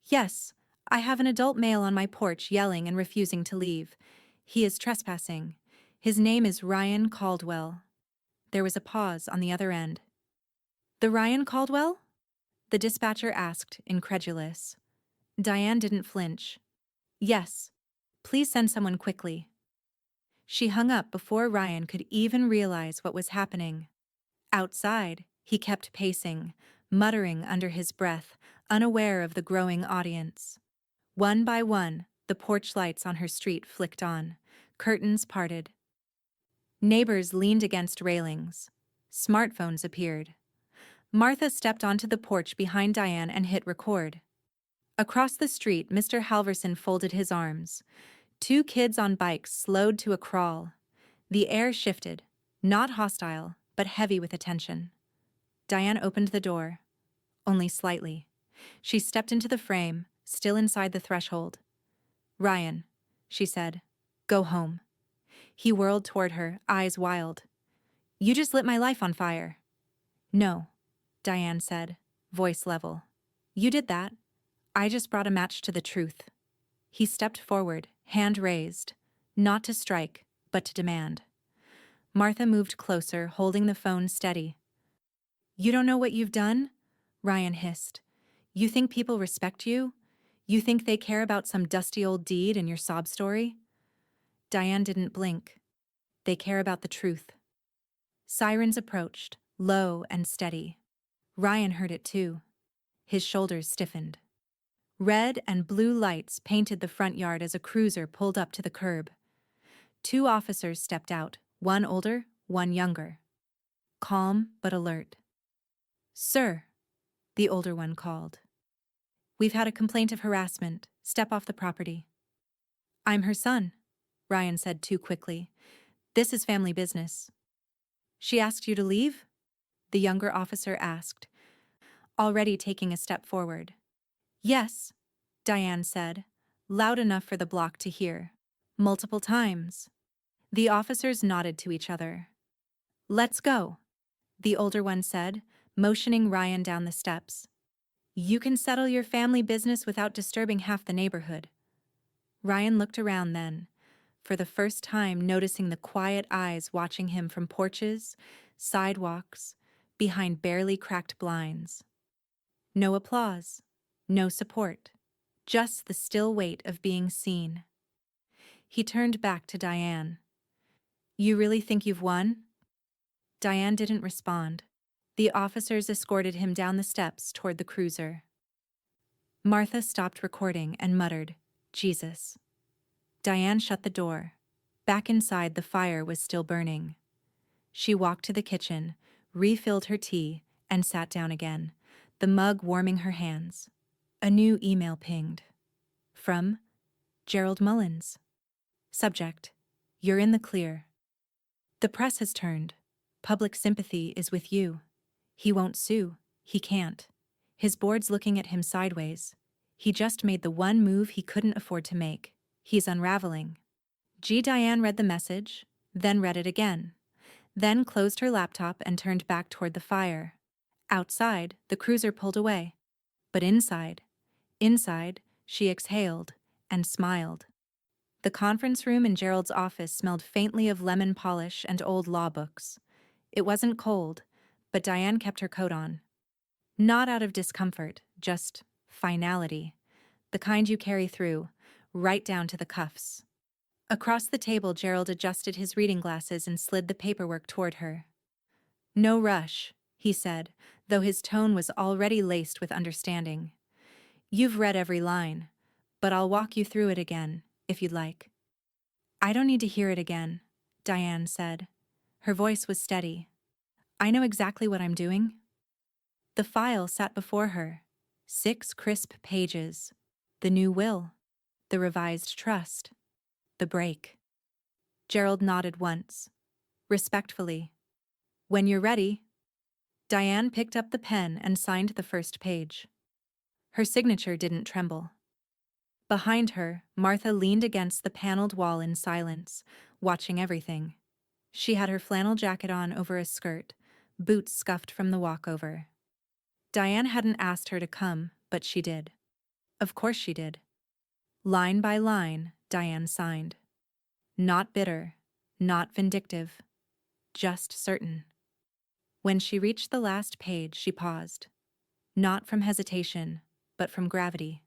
Yes, I have an adult male on my porch yelling and refusing to leave. He is trespassing. His name is Ryan Caldwell. There was a pause on the other end. The Ryan Caldwell? The dispatcher asked, incredulous. Diane didn't flinch. Yes. Please send someone quickly. She hung up before Ryan could even realize what was happening. Outside, he kept pacing, muttering under his breath, unaware of the growing audience. One by one, the porch lights on her street flicked on, curtains parted. Neighbors leaned against railings. Smartphones appeared. Martha stepped onto the porch behind Diane and hit record. Across the street, Mr. Halverson folded his arms. 2 kids on bikes slowed to a crawl. The air shifted, not hostile, but heavy with attention. Diane opened the door, only slightly. She stepped into the frame, still inside the threshold. "Ryan," she said, "go home." He whirled toward her, eyes wild. "You just lit my life on fire." "No," Diane said, voice level. "You did that. I just brought a match to the truth." He stepped forward, hand raised, not to strike, but to demand. Martha moved closer, holding the phone steady. "You don't know what you've done?" Ryan hissed. "You think people respect you? You think they care about some dusty old deed in your sob story?" Diane didn't blink. "They care about the truth." Sirens approached, low and steady. Ryan heard it too. His shoulders stiffened. Red and blue lights painted the front yard as a cruiser pulled up to the curb. 2 officers stepped out, one older, one younger. Calm but alert. "Sir," the older one called. "We've had a complaint of harassment. Step off the property." "I'm her son," Ryan said too quickly. "This is family business." "She asked you to leave?" the younger officer asked, already taking a step forward. "Yes," Diane said, loud enough for the block to hear. "Multiple times." The officers nodded to each other. "Let's go," the older one said, motioning Ryan down the steps. "You can settle your family business without disturbing half the neighborhood." Ryan looked around then, for the first time noticing the quiet eyes watching him from porches, sidewalks, behind barely cracked blinds. No applause, no support, just the still weight of being seen. He turned back to Diane. "You really think you've won?" Diane didn't respond. The officers escorted him down the steps toward the cruiser. Martha stopped recording and muttered, "Jesus." Diane shut the door. Back inside, the fire was still burning. She walked to the kitchen, refilled her tea, and sat down again, the mug warming her hands. A new email pinged. From Gerald Mullins. Subject: You're in the clear. The press has turned. Public sympathy is with you. He won't sue. He can't. His board's looking at him sideways. He just made the one move he couldn't afford to make. He's unraveling. Diane read the message, then read it again, then closed her laptop and turned back toward the fire. Outside, the cruiser pulled away. But inside, she exhaled and smiled. The conference room in Gerald's office smelled faintly of lemon polish and old law books. It wasn't cold, but Diane kept her coat on. Not out of discomfort, just finality. The kind you carry through, right down to the cuffs. Across the table, Gerald adjusted his reading glasses and slid the paperwork toward her. "No rush," he said, though his tone was already laced with understanding. "You've read every line, but I'll walk you through it again, if you'd like." "I don't need to hear it again," Diane said. Her voice was steady. "I know exactly what I'm doing." The file sat before her. 6 crisp pages. The new will. The revised trust. The break. Gerald nodded once. Respectfully. "When you're ready." Diane picked up the pen and signed the first page. Her signature didn't tremble. Behind her, Martha leaned against the paneled wall in silence, watching everything. She had her flannel jacket on over a skirt, boots scuffed from the walkover. Diane hadn't asked her to come, but she did. Of course she did. Line by line, Diane signed. Not bitter, not vindictive, just certain. When she reached the last page, she paused. Not from hesitation, but from gravity.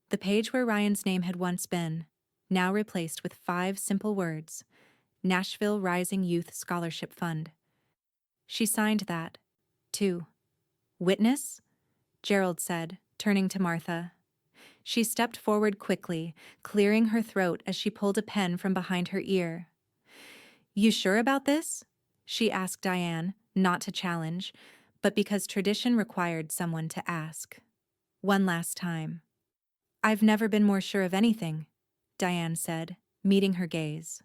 The page where Ryan's name had once been, now replaced with 5 simple words: Nashville Rising Youth Scholarship Fund. She signed that, too. "Witness?" Gerald said, turning to Martha. She stepped forward quickly, clearing her throat as she pulled a pen from behind her ear. "You sure about this?" she asked Diane, not to challenge, but because tradition required someone to ask. One last time. "I've never been more sure of anything," Diane said, meeting her gaze.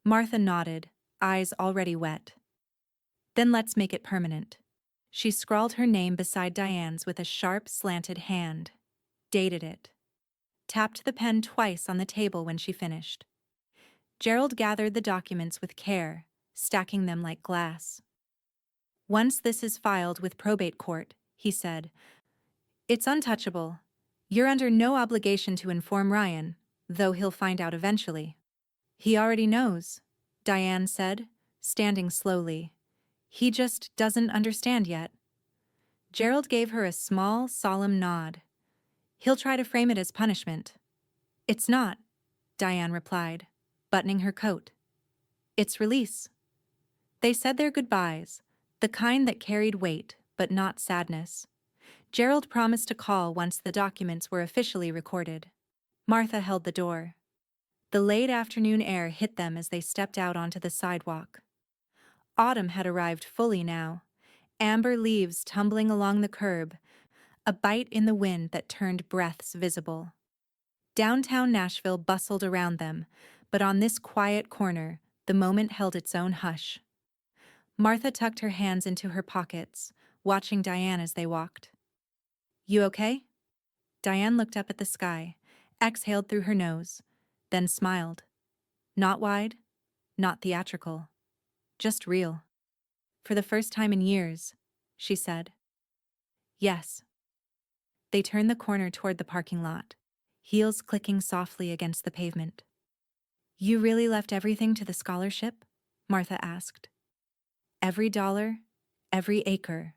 Martha nodded, eyes already wet. "Then let's make it permanent." She scrawled her name beside Diane's with a sharp, slanted hand. Dated it. Tapped the pen twice on the table when she finished. Gerald gathered the documents with care, stacking them like glass. "Once this is filed with probate court," he said, "it's untouchable. You're under no obligation to inform Ryan, though he'll find out eventually." "He already knows," Diane said, standing slowly. "He just doesn't understand yet." Gerald gave her a small, solemn nod. "He'll try to frame it as punishment." "It's not," Diane replied, buttoning her coat. "It's release." They said their goodbyes, the kind that carried weight, but not sadness. Gerald promised to call once the documents were officially recorded. Martha held the door. The late afternoon air hit them as they stepped out onto the sidewalk. Autumn had arrived fully now, amber leaves tumbling along the curb, a bite in the wind that turned breaths visible. Downtown Nashville bustled around them, but on this quiet corner, the moment held its own hush. Martha tucked her hands into her pockets, watching Diane as they walked. "You okay?" Diane looked up at the sky, exhaled through her nose, then smiled. Not wide, not theatrical, just real. "For the first time in years," she said. "Yes." They turned the corner toward the parking lot, heels clicking softly against the pavement. "You really left everything to the scholarship?" Martha asked. "Every dollar, every acre,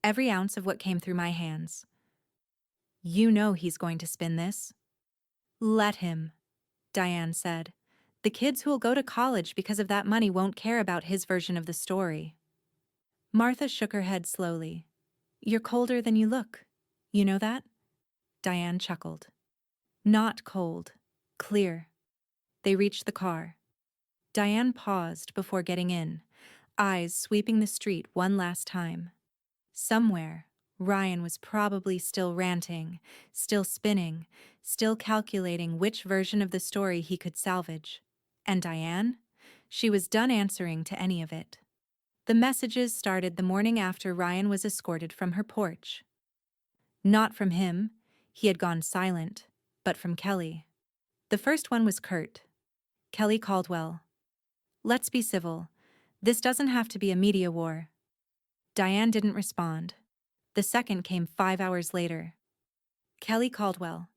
every ounce of what came through my hands. You know he's going to spin this." "Let him," Diane said. "The kids who'll go to college because of that money won't care about his version of the story." Martha shook her head slowly. "You're colder than you look. You know that?" Diane chuckled. "Not cold. Clear." They reached the car. Diane paused before getting in, eyes sweeping the street one last time. Somewhere, Ryan was probably still ranting, still spinning, still calculating which version of the story he could salvage. And Diane? She was done answering to any of it. The messages started the morning after Ryan was escorted from her porch. Not from him, he had gone silent, but from Kelly. The first one was curt. Kelly Caldwell. Let's be civil. This doesn't have to be a media war. Diane didn't respond. The second came 5 hours later. Kelly Caldwell.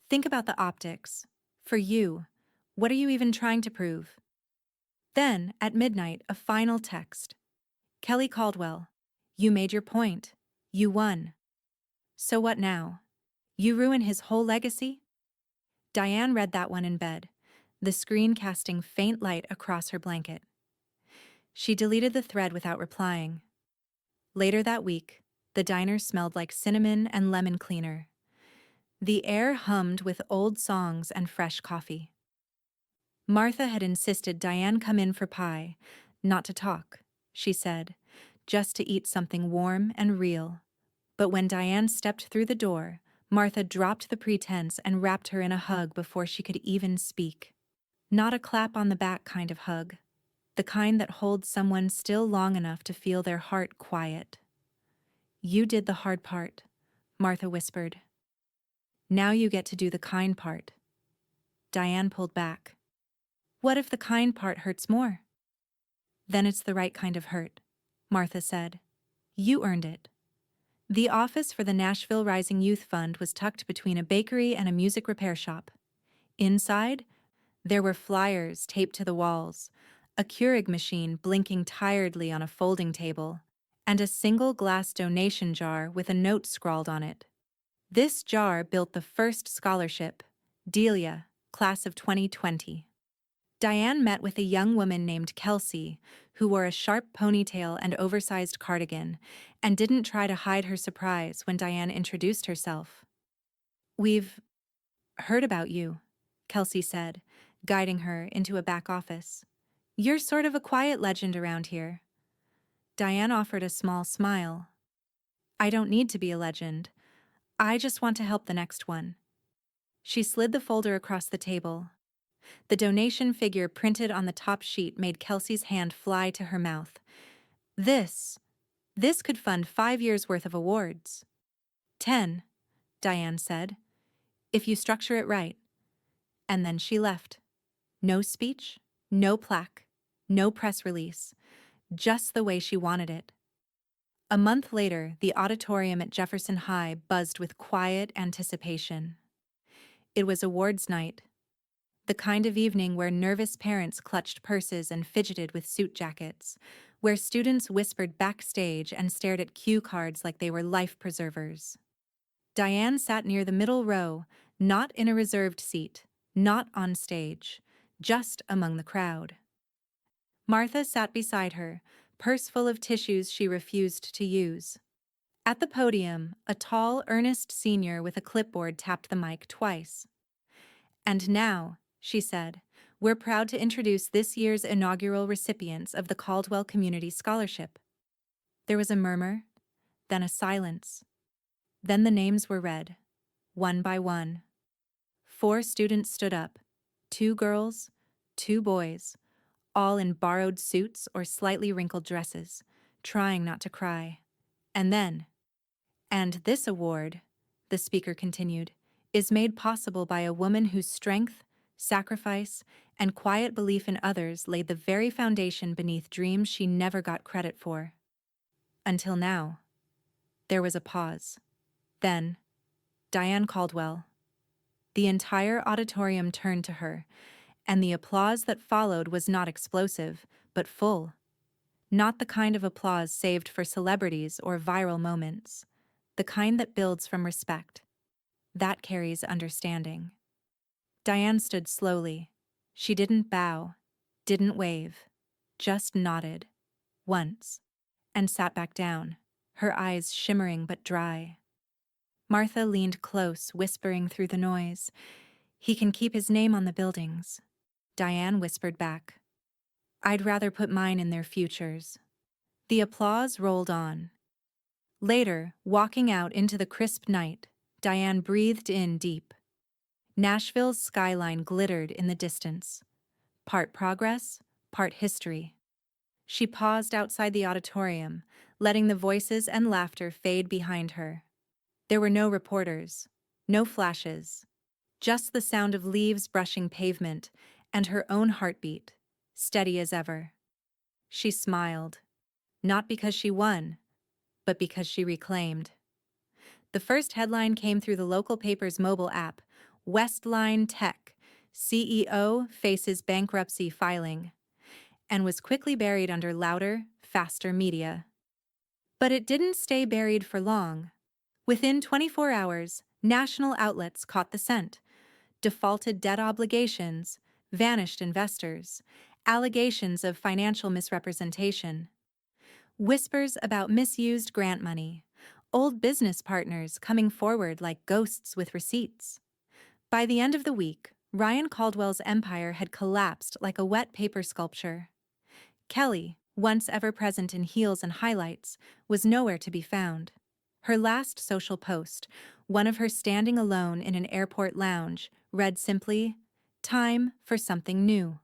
Think about the optics. For you, what are you even trying to prove? Then, at midnight, a final text. Kelly Caldwell. You made your point. You won. So what now? You ruin his whole legacy? Diane read that one in bed, the screen casting faint light across her blanket. She deleted the thread without replying. Later that week, the diner smelled like cinnamon and lemon cleaner. The air hummed with old songs and fresh coffee. Martha had insisted Diane come in for pie, not to talk, she said, just to eat something warm and real. But when Diane stepped through the door, Martha dropped the pretense and wrapped her in a hug before she could even speak. Not a clap on the back kind of hug, the kind that holds someone still long enough to feel their heart quiet. You did the hard part, Martha whispered. Now you get to do the kind part. Diane pulled back. What if the kind part hurts more? Then it's the right kind of hurt, Martha said. You earned it. The office for the Nashville Rising Youth Fund was tucked between a bakery and a music repair shop. Inside, there were flyers taped to the walls, a Keurig machine blinking tiredly on a folding table, and a single glass donation jar with a note scrawled on it. This jar built the first scholarship, Delia, class of 2020. Diane met with a young woman named Kelsey, who wore a sharp ponytail and oversized cardigan, and didn't try to hide her surprise when Diane introduced herself. We've heard about you, Kelsey said, guiding her into a back office. You're sort of a quiet legend around here. Diane offered a small smile. I don't need to be a legend. I just want to help the next one. She slid the folder across the table. The donation figure printed on the top sheet made Kelsey's hand fly to her mouth. This could fund 5 years' worth of awards. 10, Diane said, if you structure it right. And then she left. No speech, no plaque, no press release, just the way she wanted it. A month later, the auditorium at Jefferson High buzzed with quiet anticipation. It was awards night, the kind of evening where nervous parents clutched purses and fidgeted with suit jackets, where students whispered backstage and stared at cue cards like they were life preservers. Diane sat near the middle row, not in a reserved seat, not on stage, just among the crowd. Martha sat beside her, purse full of tissues she refused to use. At the podium, a tall, earnest senior with a clipboard tapped the mic twice. And now, she said, we're proud to introduce this year's inaugural recipients of the Caldwell Community Scholarship. There was a murmur, then a silence. Then the names were read, one by one. 4 students stood up, 2 girls, 2 boys, all in borrowed suits or slightly wrinkled dresses, trying not to cry. And this award, the speaker continued, is made possible by a woman whose strength, sacrifice, and quiet belief in others laid the very foundation beneath dreams she never got credit for. Until now. There was a pause. Then, Diane Caldwell. The entire auditorium turned to her, and the applause that followed was not explosive, but full. Not the kind of applause saved for celebrities or viral moments, the kind that builds from respect. That carries understanding. Diane stood slowly. She didn't bow, didn't wave, just nodded, once, and sat back down, her eyes shimmering but dry. Martha leaned close, whispering through the noise, "He can keep his name on the buildings." Diane whispered back, "I'd rather put mine in their futures." The applause rolled on. Later, walking out into the crisp night, Diane breathed in deep. Nashville's skyline glittered in the distance. Part progress, part history. She paused outside the auditorium, letting the voices and laughter fade behind her. There were no reporters, no flashes, just the sound of leaves brushing pavement and her own heartbeat, steady as ever. She smiled, not because she won, but because she reclaimed. The first headline came through the local paper's mobile app: Westline Tech, CEO faces bankruptcy filing, and was quickly buried under louder, faster media. But it didn't stay buried for long. Within 24 hours, national outlets caught the scent. Defaulted debt obligations, vanished investors, allegations of financial misrepresentation, whispers about misused grant money, old business partners coming forward like ghosts with receipts. By the end of the week, Ryan Caldwell's empire had collapsed like a wet paper sculpture. Kelly, once ever present in heels and highlights, was nowhere to be found. Her last social post, one of her standing alone in an airport lounge, read simply, "Time for something new."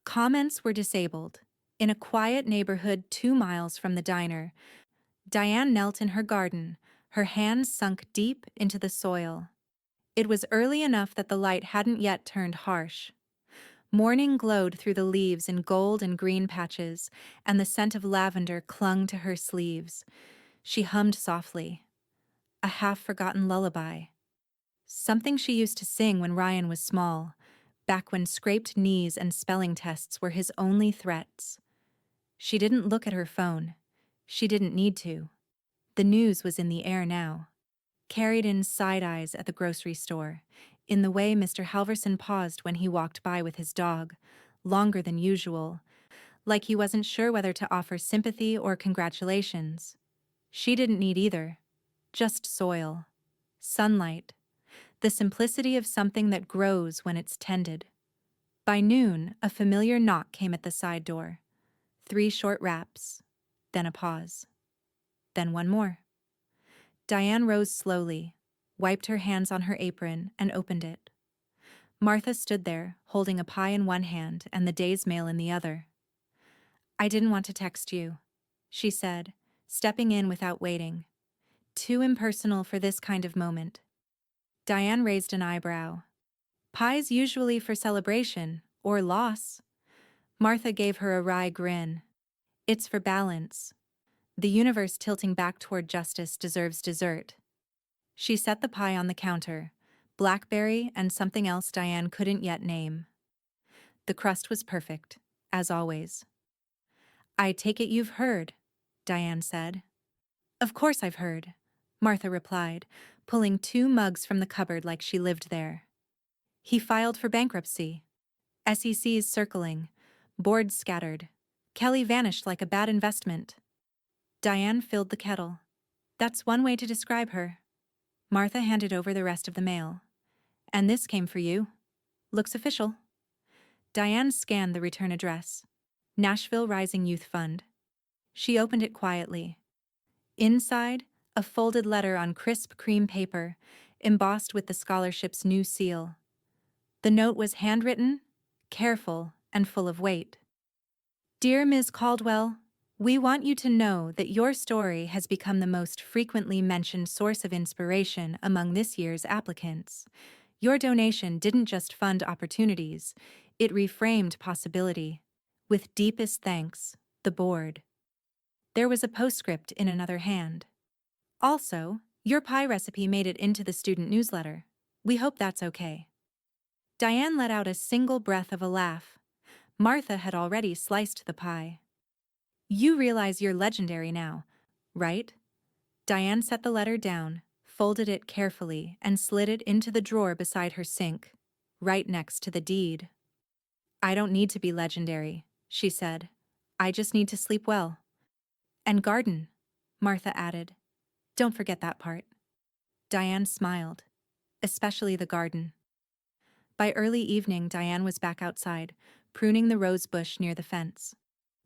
Comments were disabled. In a quiet neighborhood 2 miles from the diner, Diane knelt in her garden, her hands sunk deep into the soil. It was early enough that the light hadn't yet turned harsh. Morning glowed through the leaves in gold and green patches, and the scent of lavender clung to her sleeves. She hummed softly, a half-forgotten lullaby. Something she used to sing when Ryan was small, back when scraped knees and spelling tests were his only threats. She didn't look at her phone. She didn't need to. The news was in the air now, carried in side eyes at the grocery store, in the way Mr. Halverson paused when he walked by with his dog, longer than usual, like he wasn't sure whether to offer sympathy or congratulations. She didn't need either. Just soil, sunlight, the simplicity of something that grows when it's tended. By noon, a familiar knock came at the side door. 3 short raps, then a pause, then one more. Diane rose slowly, wiped her hands on her apron, and opened it. Martha stood there, holding a pie in one hand and the day's mail in the other. "I didn't want to text you," she said, stepping in without waiting. "Too impersonal for this kind of moment." Diane raised an eyebrow. "Pie's usually for celebration, or loss." Martha gave her a wry grin. "It's for balance. The universe tilting back toward justice deserves dessert." She set the pie on the counter, blackberry and something else Diane couldn't yet name. The crust was perfect, as always. "I take it you've heard," Diane said. "Of course I've heard," Martha replied, pulling 2 mugs from the cupboard like she lived there. "He filed for bankruptcy. SEC's circling. Boards scattered. Kelly vanished like a bad investment." Diane filled the kettle. "That's one way to describe her." Martha handed over the rest of the mail. "And this came for you. Looks official." Diane scanned the return address. Nashville Rising Youth Fund. She opened it quietly. Inside, a folded letter on crisp cream paper, embossed with the scholarship's new seal. The note was handwritten, careful, and full of weight. "Dear Ms. Caldwell, we want you to know that your story has become the most frequently mentioned source of inspiration among this year's applicants. Your donation didn't just fund opportunities, it reframed possibility. With deepest thanks, the board." There was a postscript in another hand. "Also, your pie recipe made it into the student newsletter. We hope that's okay." Diane let out a single breath of a laugh. Martha had already sliced the pie. "You realize you're legendary now, right?" Diane set the letter down, folded it carefully, and slid it into the drawer beside her sink, right next to the deed. "I don't need to be legendary," she said. "I just need to sleep well." "And garden," Martha added. "Don't forget that part." Diane smiled. "Especially the garden." By early evening, Diane was back outside, pruning the rose bush near the fence.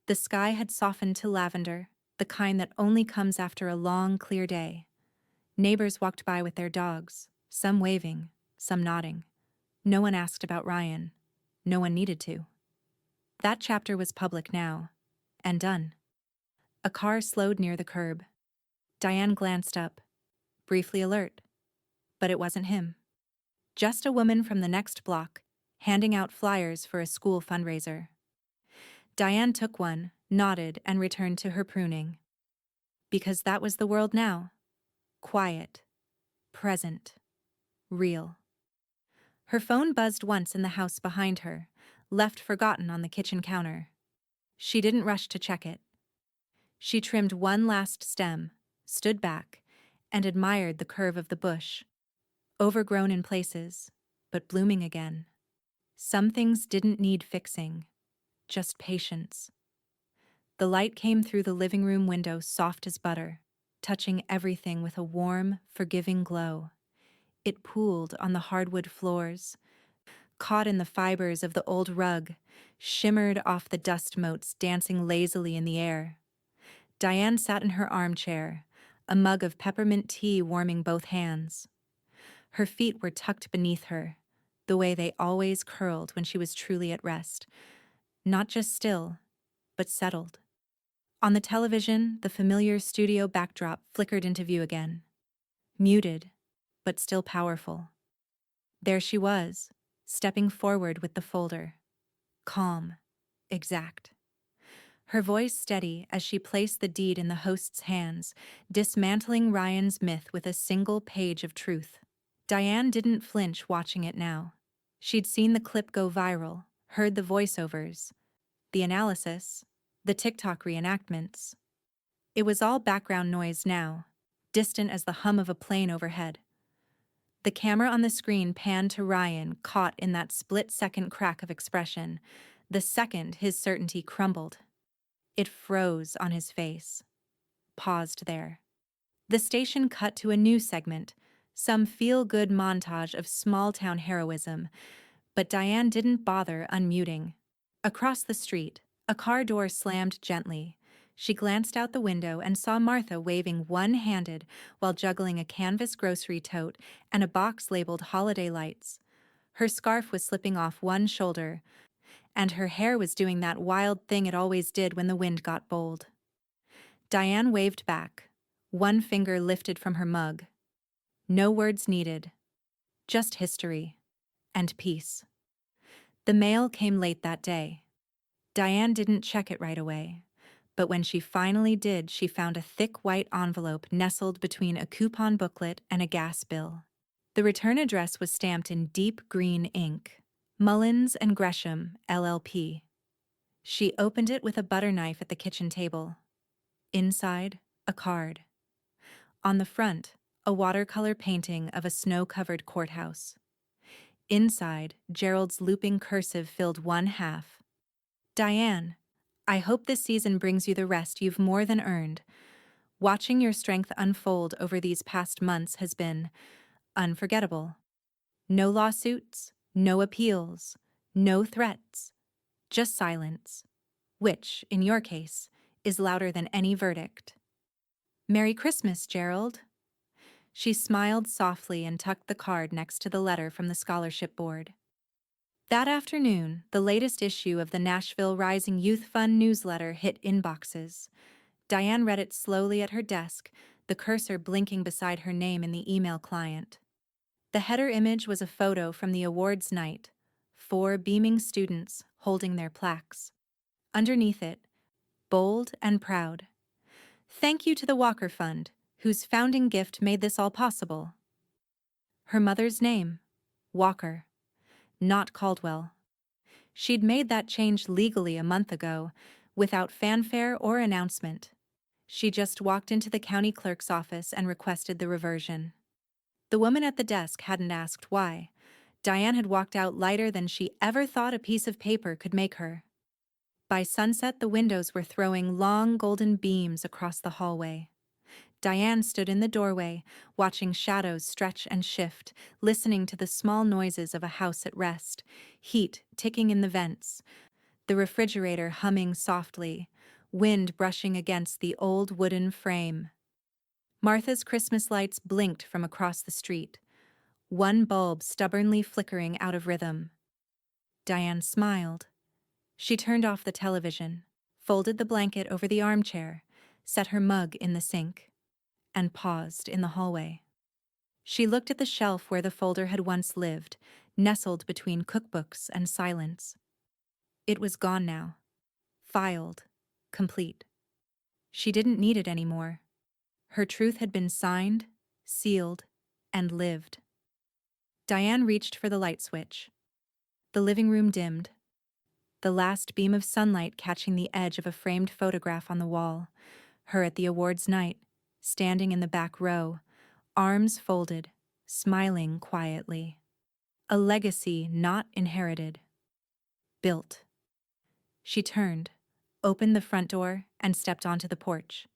The sky had softened to lavender, the kind that only comes after a long, clear day. Neighbors walked by with their dogs, some waving, some nodding. No one asked about Ryan. No one needed to. That chapter was public now, and done. A car slowed near the curb. Diane glanced up, briefly alert. But it wasn't him. Just a woman from the next block, handing out flyers for a school fundraiser. Diane took one, nodded, and returned to her pruning. Because that was the world now. Quiet, present, real. Her phone buzzed once in the house behind her, left forgotten on the kitchen counter. She didn't rush to check it. She trimmed one last stem, stood back, and admired the curve of the bush. Overgrown in places, but blooming again. Some things didn't need fixing, just patience. The light came through the living room window soft as butter, touching everything with a warm, forgiving glow. It pooled on the hardwood floors, caught in the fibers of the old rug, shimmered off the dust motes dancing lazily in the air. Diane sat in her armchair, a mug of peppermint tea warming both hands. Her feet were tucked beneath her, the way they always curled when she was truly at rest. Not just still, but settled. On the television, the familiar studio backdrop flickered into view again. Muted, but still powerful. There she was, stepping forward with the folder. Calm, exact. Her voice steady as she placed the deed in the host's hands, dismantling Ryan's myth with a single page of truth. Diane didn't flinch watching it now. She'd seen the clip go viral, heard the voiceovers, the analysis, the TikTok reenactments. It was all background noise now, distant as the hum of a plane overhead. The camera on the screen panned to Ryan, caught in that split-second crack of expression, the second his certainty crumbled. It froze on his face. Paused there. The station cut to a new segment, some feel-good montage of small-town heroism, but Diane didn't bother unmuting. Across the street, a car door slammed gently. She glanced out the window and saw Martha waving one-handed while juggling a canvas grocery tote and a box labeled holiday lights. Her scarf was slipping off one shoulder, and her hair was doing that wild thing it always did when the wind got bold. Diane waved back, one finger lifted from her mug. No words needed, just history and peace. The mail came late that day. Diane didn't check it right away, but when she finally did, she found a thick white envelope nestled between a coupon booklet and a gas bill. The return address was stamped in deep green ink, Mullins and Gresham, LLP. She opened it with a butter knife at the kitchen table. Inside, a card. On the front, a watercolor painting of a snow-covered courthouse. Inside, Gerald's looping cursive filled one half. Diane, I hope this season brings you the rest you've more than earned. Watching your strength unfold over these past months has been unforgettable. No lawsuits, no appeals, no threats, just silence, which, in your case, is louder than any verdict. Merry Christmas, Gerald. She smiled softly and tucked the card next to the letter from the scholarship board. That afternoon, the latest issue of the Nashville Rising Youth Fund newsletter hit inboxes. Diane read it slowly at her desk, the cursor blinking beside her name in the email client. The header image was a photo from the awards night, 4 beaming students holding their plaques. Underneath it, bold and proud, "Thank you to the Walker Fund, whose founding gift made this all possible." Her mother's name, Walker, not Caldwell. She'd made that change legally a month ago, without fanfare or announcement. She just walked into the county clerk's office and requested the reversion. The woman at the desk hadn't asked why. Diane had walked out lighter than she ever thought a piece of paper could make her. By sunset, the windows were throwing long golden beams across the hallway. Diane stood in the doorway, watching shadows stretch and shift, listening to the small noises of a house at rest, heat ticking in the vents, the refrigerator humming softly, wind brushing against the old wooden frame. Martha's Christmas lights blinked from across the street, one bulb stubbornly flickering out of rhythm. Diane smiled. She turned off the television, folded the blanket over the armchair, set her mug in the sink, and paused in the hallway. She looked at the shelf where the folder had once lived, nestled between cookbooks and silence. It was gone now, filed, complete. She didn't need it anymore. Her truth had been signed, sealed, and lived. Diane reached for the light switch. The living room dimmed, the last beam of sunlight catching the edge of a framed photograph on the wall, her at the awards night, standing in the back row, arms folded, smiling quietly. A legacy not inherited. Built. She turned, opened the front door, and stepped onto the porch.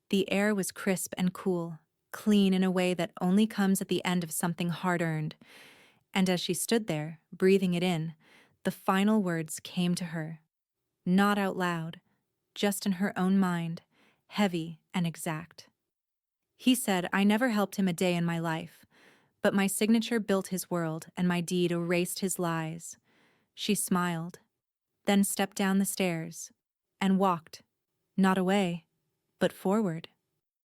The air was crisp and cool, clean in a way that only comes at the end of something hard-earned. And as she stood there, breathing it in, the final words came to her. Not out loud, just in her own mind, heavy and exact. He said, "I never helped him a day in my life, but my signature built his world and my deed erased his lies." She smiled, then stepped down the stairs and walked, not away, but forward.